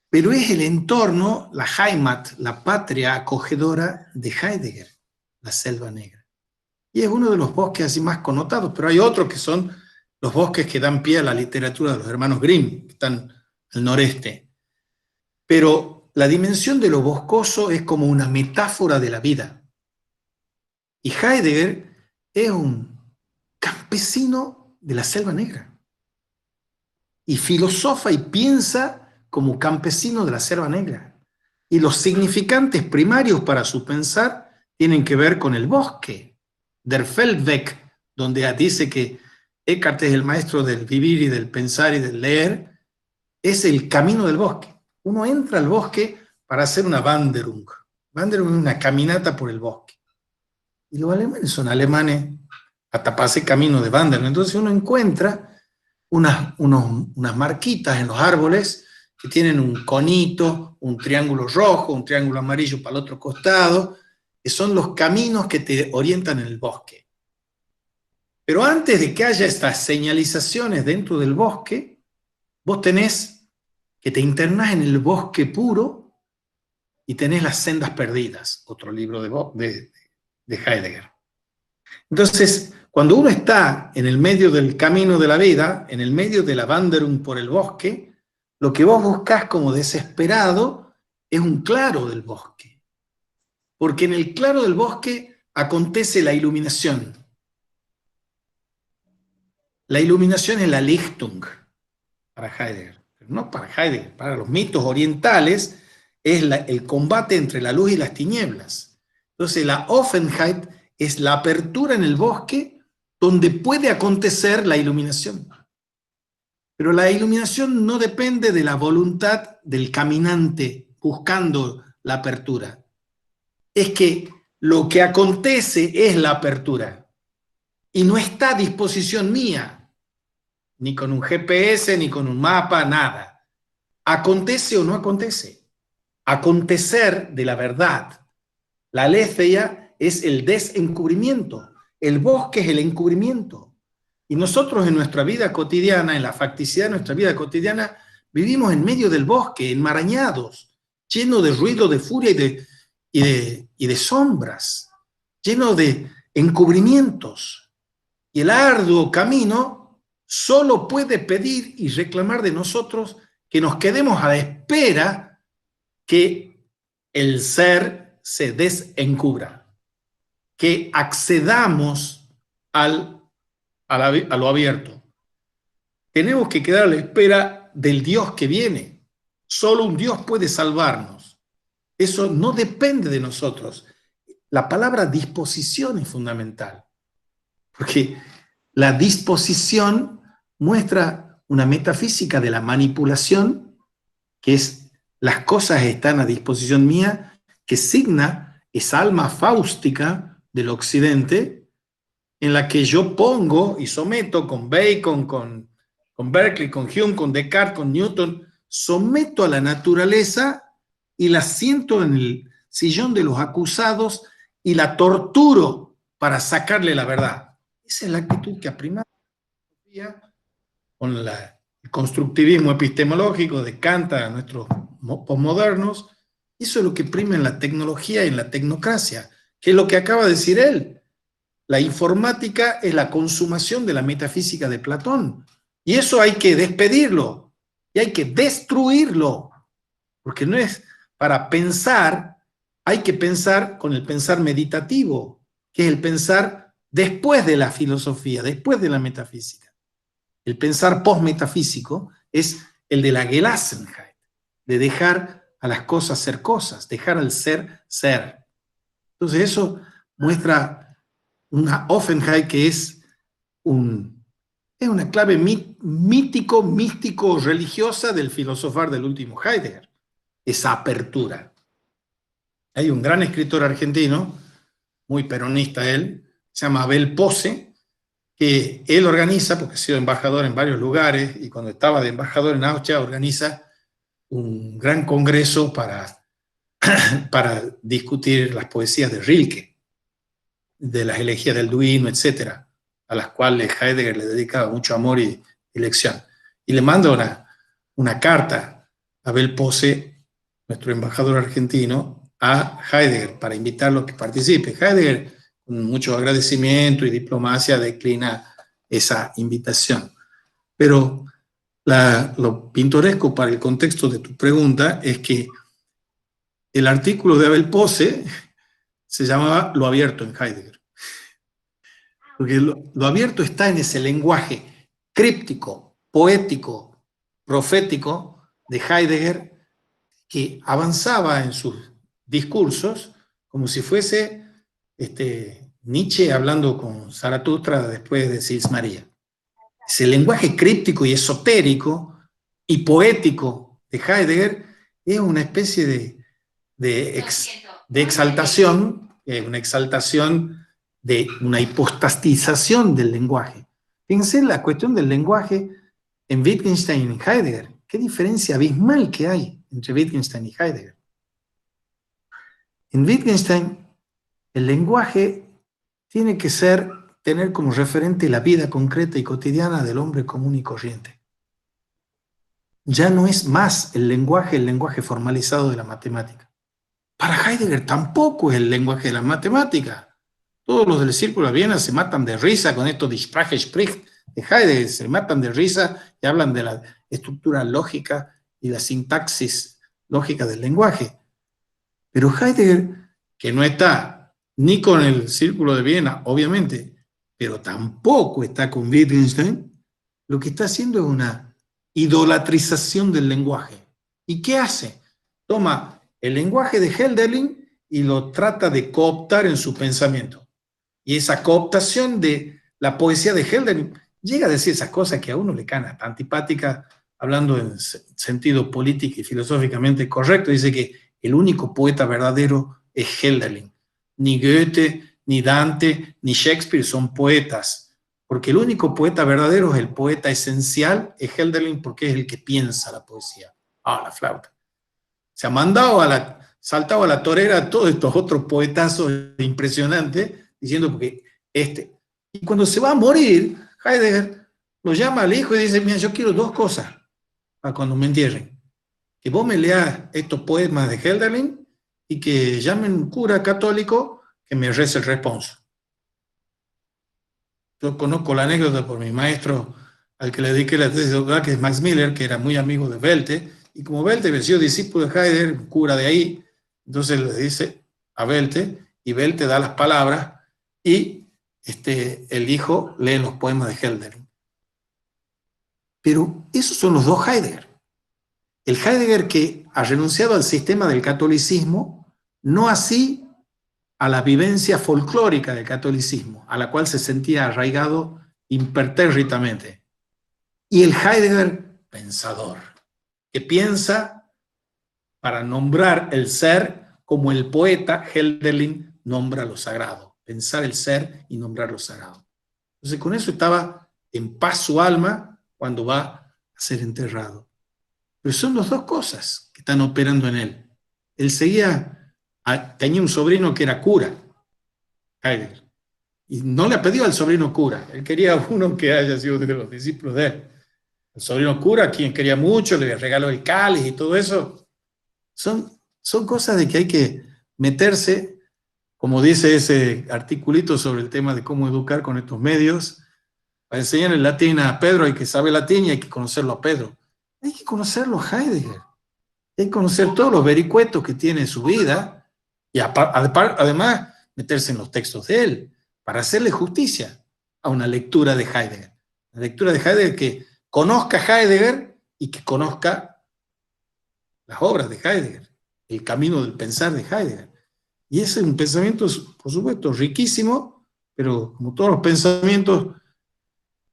Pero es el entorno, la Heimat, la patria acogedora de Heidegger, la selva negra. Y es uno de los bosques así más connotados, pero hay otros que son los bosques que dan pie a la literatura de los hermanos Grimm, que están al noreste. Pero la dimensión de lo boscoso es como una metáfora de la vida. Y Heidegger es un campesino de la selva negra. Y filosofa y piensa como campesino de la selva negra. Y los significantes primarios para su pensar tienen que ver con el bosque. Der Feldweg, donde dice que Eckhart es el maestro del vivir y del pensar y del leer, es el camino del bosque. Uno entra al bosque para hacer una Wanderung. Wanderung es una caminata por el bosque. Y los alemanes son alemanes a taparse camino de Wanderung. Entonces uno encuentra unas marquitas en los árboles que tienen un conito, un triángulo rojo, un triángulo amarillo para el otro costado, que son los caminos que te orientan en el bosque. Pero antes de que haya estas señalizaciones dentro del bosque, vos tenés que te internás en el bosque puro y tenés las sendas perdidas, otro libro de Heidegger. Entonces, cuando uno está en el medio del camino de la vida, en el medio de la Wanderung por el bosque, lo que vos buscás como desesperado es un claro del bosque. porque en el claro del bosque acontece la iluminación. La iluminación es la Lichtung para Heidegger, pero no para Heidegger, para los mitos orientales es el combate entre la luz y las tinieblas. Entonces la Offenheit es la apertura en el bosque donde puede acontecer la iluminación. Pero la iluminación no depende de la voluntad del caminante buscando la apertura. Es que lo que acontece es la apertura y no está a disposición mía, ni con un GPS, ni con un mapa, nada. ¿Acontece o no acontece? Acontecer de la verdad. La aletheia es el desencubrimiento. El bosque es el encubrimiento. Y nosotros en nuestra vida cotidiana, en la facticidad de nuestra vida cotidiana, vivimos en medio del bosque, enmarañados, llenos de ruido, de furia y de sombras, llenos de encubrimientos. Y el arduo camino solo puede pedir y reclamar de nosotros que nos quedemos a la espera que el ser se desencubra, que accedamos a lo abierto. Tenemos que quedar a la espera del Dios que viene. Solo un Dios puede salvarnos. Eso no depende de nosotros. La palabra disposición es fundamental, porque la disposición muestra una metafísica de la manipulación, que es las cosas están a disposición mía, que signa esa alma fáustica del occidente, en la que yo pongo y someto con Bacon, con Berkeley, con Hume, con Descartes, con Newton, someto a la naturaleza y la siento en el sillón de los acusados y la torturo para sacarle la verdad. Esa es la actitud que ha primado con el constructivismo epistemológico de Kant a nuestros posmodernos. Eso es lo que prima en la tecnología y en la tecnocracia, que es lo que acaba de decir él. La informática es la consumación de la metafísica de Platón. Y eso hay que despedirlo, y hay que destruirlo, porque no es para pensar, hay que pensar con el pensar meditativo, que es el pensar después de la filosofía, después de la metafísica. El pensar postmetafísico es el de la Gelassenheit, de dejar a las cosas ser cosas, dejar al ser ser. Entonces eso muestra una Offenheit que es una clave mítico, místico, religiosa del filosofar del último Heidegger, esa apertura. Hay un gran escritor argentino, muy peronista él, se llama Abel Pose, que él organiza, porque ha sido embajador en varios lugares, y cuando estaba de embajador en Austria, organiza un gran congreso para discutir las poesías de Rilke, de las elegías del Duino, etc., a las cuales Heidegger le dedicaba mucho amor y lección. Y le manda una carta a Abel Pose, nuestro embajador argentino, a Heidegger para invitarlo a que participe. Heidegger, con mucho agradecimiento y diplomacia, declina esa invitación. Pero lo pintoresco para el contexto de tu pregunta es que el artículo de Abel Pose se llamaba Lo abierto en Heidegger. Porque lo abierto está en ese lenguaje críptico, poético, profético de Heidegger, que avanzaba en sus discursos como si fuese Nietzsche hablando con Zaratustra después de Sils María. Ese lenguaje críptico y esotérico y poético de Heidegger es una especie de exaltación, una exaltación de una hipostatización del lenguaje. Fíjense la cuestión del lenguaje en Wittgenstein y en Heidegger. Qué diferencia abismal que hay entre Wittgenstein y Heidegger. En Wittgenstein, el lenguaje tiene que tener como referente la vida concreta y cotidiana del hombre común y corriente. Ya no es más el lenguaje formalizado de la matemática. Para Heidegger tampoco es el lenguaje de la matemática. Todos los del Círculo de Viena se matan de risa con esto de Sprachesprich de Heidegger, se matan de risa y hablan de la estructura lógica y la sintaxis lógica del lenguaje. Pero Heidegger, que no está ni con el Círculo de Viena, obviamente, pero tampoco está con Wittgenstein, lo que está haciendo es una idolatrización del lenguaje. ¿Y qué hace? Toma el lenguaje de Hölderlin y lo trata de cooptar en su pensamiento. Y esa cooptación de la poesía de Hölderlin llega a decir esas cosas que a uno le caen antipáticas, hablando en sentido político y filosóficamente correcto. Dice que el único poeta verdadero es Hölderlin. Ni Goethe, ni Dante, ni Shakespeare son poetas, porque el único poeta verdadero es el poeta esencial, es Hölderlin, porque es el que piensa la poesía. Ah, la flauta. Se ha mandado saltado a la torera a todos estos otros poetazos impresionantes, diciendo porque y cuando se va a morir, Heidegger lo llama al hijo y dice, mira, yo quiero dos cosas para cuando me entierren. Que vos me leas estos poemas de Hölderlin y que llamen un cura católico que me rece el responso. Yo conozco la anécdota por mi maestro al que le dediqué la tesis doctoral, que es Max Miller, que era muy amigo de Belte, y como Belte había sido discípulo de Heidegger, un cura de ahí, entonces le dice a Belte, y Belte da las palabras, y el hijo lee los poemas de Hölderlin. Pero esos son los dos Heidegger. El Heidegger que ha renunciado al sistema del catolicismo, no así a la vivencia folclórica del catolicismo, a la cual se sentía arraigado impertérritamente. Y el Heidegger pensador, que piensa para nombrar el ser como el poeta Hölderlin nombra lo sagrado, pensar el ser y nombrar lo sagrado. Entonces con eso estaba en paz su alma cuando va a ser enterrado. Pero son las dos cosas que están operando en él. Él tenía un sobrino que era cura, Heidegger, y no le ha pedido al sobrino cura, él quería uno que haya sido de los discípulos de él. El sobrino cura, a quien quería mucho, le regaló el cáliz y todo eso. Son cosas de que hay que meterse, como dice ese articulito sobre el tema de cómo educar con estos medios. Para enseñar el latín a Pedro hay que saber latín y hay que conocerlo a Pedro. Hay que conocerlo a Heidegger. Hay que conocer todos los vericuetos que tiene en su vida y además meterse en los textos de él para hacerle justicia a una lectura de Heidegger. Una lectura de Heidegger que conozca a Heidegger y que conozca las obras de Heidegger, el camino del pensar de Heidegger. Y ese es un pensamiento, por supuesto, riquísimo, pero como todos los pensamientos,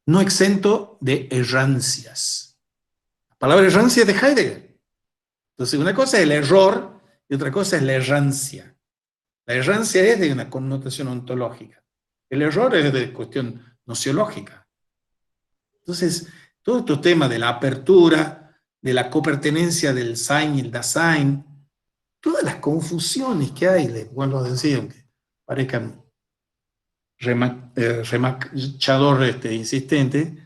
no exento de errancias. La palabra errancia es de Heidegger. Entonces, una cosa es el error y otra cosa es la errancia. La errancia es de una connotación ontológica. El error es de cuestión nociológica. Entonces, todos estos temas de la apertura, de la copertenencia del Sein y el Dasein, todas las confusiones que hay, les vuelvo a decir, aunque parezcan remachador insistente,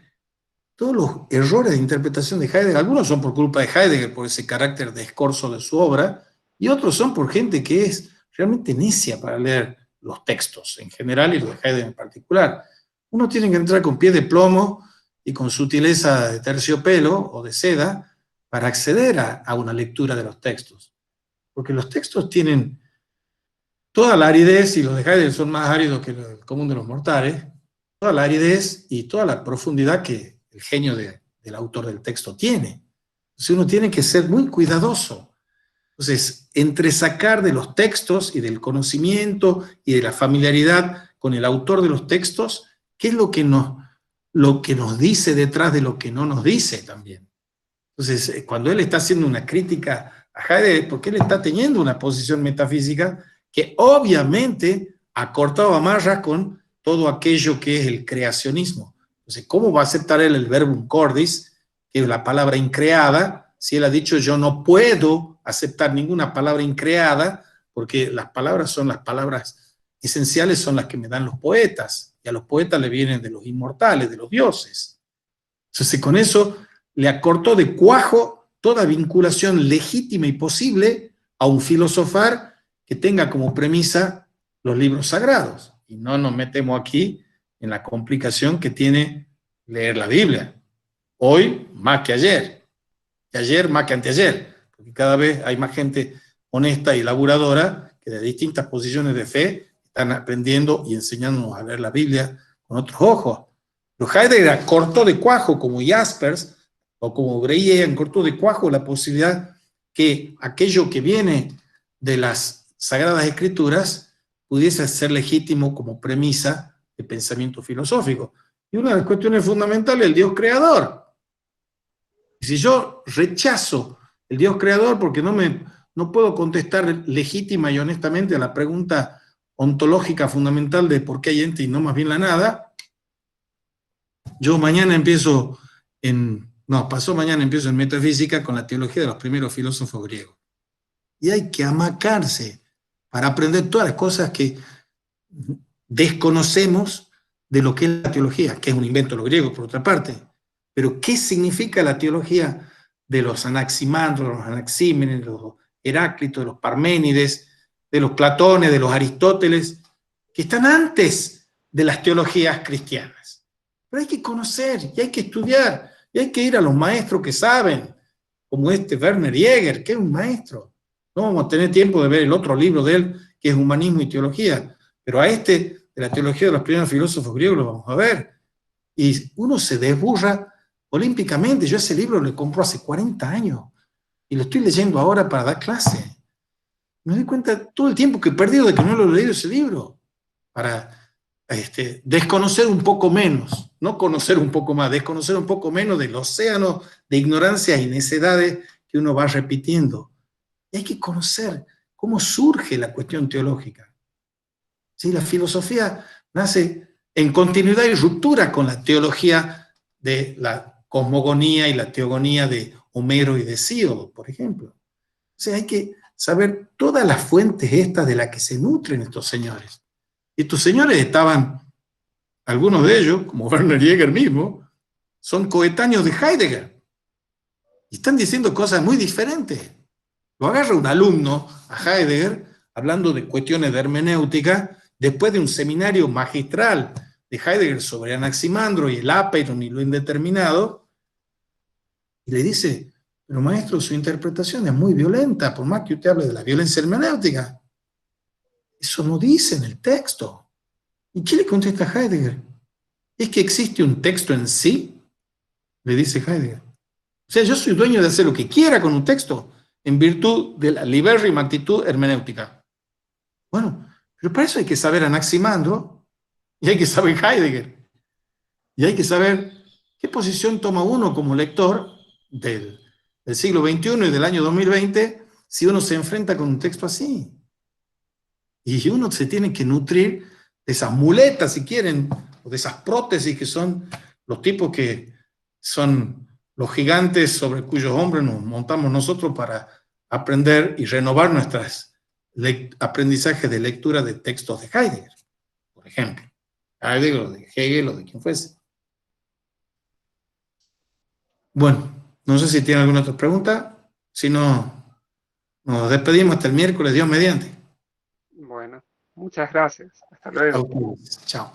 todos los errores de interpretación de Heidegger, algunos son por culpa de Heidegger, por ese carácter de escorzo de su obra, y otros son por gente que es realmente necia para leer los textos en general y los de Heidegger en particular. Uno tiene que entrar con pie de plomo y con sutileza de terciopelo o de seda para acceder a una lectura de los textos. Porque los textos tienen toda la aridez, y los de Heidegger son más áridos que el común de los mortales, toda la aridez y toda la profundidad que el genio del autor del texto tiene. Entonces uno tiene que ser muy cuidadoso. Entonces, entresacar de los textos y del conocimiento y de la familiaridad con el autor de los textos, qué es lo que nos dice detrás de lo que no nos dice también. Entonces, cuando él está haciendo una crítica a Heidegger, porque él está teniendo una posición metafísica que obviamente ha cortado amarras con todo aquello que es el creacionismo. Entonces, ¿cómo va a aceptar él el verbum cordis, que es la palabra increada, si él ha dicho yo no puedo aceptar ninguna palabra increada, porque las palabras son las palabras esenciales, son las que me dan los poetas, y a los poetas le vienen de los inmortales, de los dioses. Entonces, con eso le acortó de cuajo toda vinculación legítima y posible a un filosofar que tenga como premisa los libros sagrados. Y no nos metemos aquí en la complicación que tiene leer la Biblia. Hoy más que ayer, y ayer más que anteayer, porque cada vez hay más gente honesta y laburadora que de distintas posiciones de fe están aprendiendo y enseñándonos a ver la Biblia con otros ojos. Pero Heidegger cortó de cuajo, como Jaspers, o como Breyer, cortó de cuajo la posibilidad que aquello que viene de las Sagradas Escrituras pudiese ser legítimo como premisa de pensamiento filosófico. Y una de las cuestiones fundamentales es el Dios creador. Y si yo rechazo el Dios creador porque no puedo contestar legítima y honestamente a la pregunta ontológica fundamental de por qué hay ente y no más bien la nada, yo pasó mañana empiezo en metafísica con la teología de los primeros filósofos griegos. Y hay que amacarse para aprender todas las cosas que desconocemos de lo que es la teología, que es un invento de los griegos, por otra parte. Pero, ¿qué significa la teología de los Anaximandros, de los Anaxímenes, de los Heráclitos, de los Parménides, de los Platones, de los Aristóteles, que están antes de las teologías cristianas? Pero hay que conocer, y hay que estudiar, y hay que ir a los maestros que saben, como Werner Jäger, que es un maestro. No vamos a tener tiempo de ver el otro libro de él, que es Humanismo y Teología, pero a de la teología de los primeros filósofos griegos, lo vamos a ver. Y uno se desburra olímpicamente. Yo ese libro lo compro hace 40 años, y lo estoy leyendo ahora para dar clase. Me doy cuenta todo el tiempo que he perdido de que no lo he leído ese libro, para desconocer un poco menos, no conocer un poco más, desconocer un poco menos del océano de ignorancias y necedades que uno va repitiendo. Y hay que conocer cómo surge la cuestión teológica. ¿Sí? La filosofía nace en continuidad y ruptura con la teología de la cosmogonía y la teogonía de Homero y de Hesíodo, por ejemplo. O sea, hay que saber todas las fuentes estas de las que se nutren estos señores. Y estos señores estaban, algunos de ellos, como Werner Jäger mismo, son coetáneos de Heidegger. Y están diciendo cosas muy diferentes. Lo agarra un alumno a Heidegger hablando de cuestiones de hermenéutica después de un seminario magistral de Heidegger sobre Anaximandro y el apeiron y lo indeterminado, y le dice: pero maestro, su interpretación es muy violenta, por más que usted hable de la violencia hermenéutica. Eso no dice en el texto. ¿Y qué le contesta Heidegger? ¿Es que existe un texto en sí? Le dice Heidegger. O sea, yo soy dueño de hacer lo que quiera con un texto, en virtud de la libérrima actitud hermenéutica. Bueno, pero para eso hay que saber Anaximandro, y hay que saber Heidegger, y hay que saber qué posición toma uno como lector del siglo XXI y del año 2020 si uno se enfrenta con un texto así. Y uno se tiene que nutrir de esas muletas, si quieren, o de esas prótesis que son los tipos que son los gigantes sobre cuyos hombros nos montamos nosotros para aprender y renovar nuestros aprendizajes de lectura de textos de Heidegger, por ejemplo. Heidegger o de Hegel o de quien fuese. Bueno, no sé si tienen alguna otra pregunta. Si no, nos despedimos hasta el miércoles, Dios mediante. Bueno, muchas gracias. Hasta luego. Chao.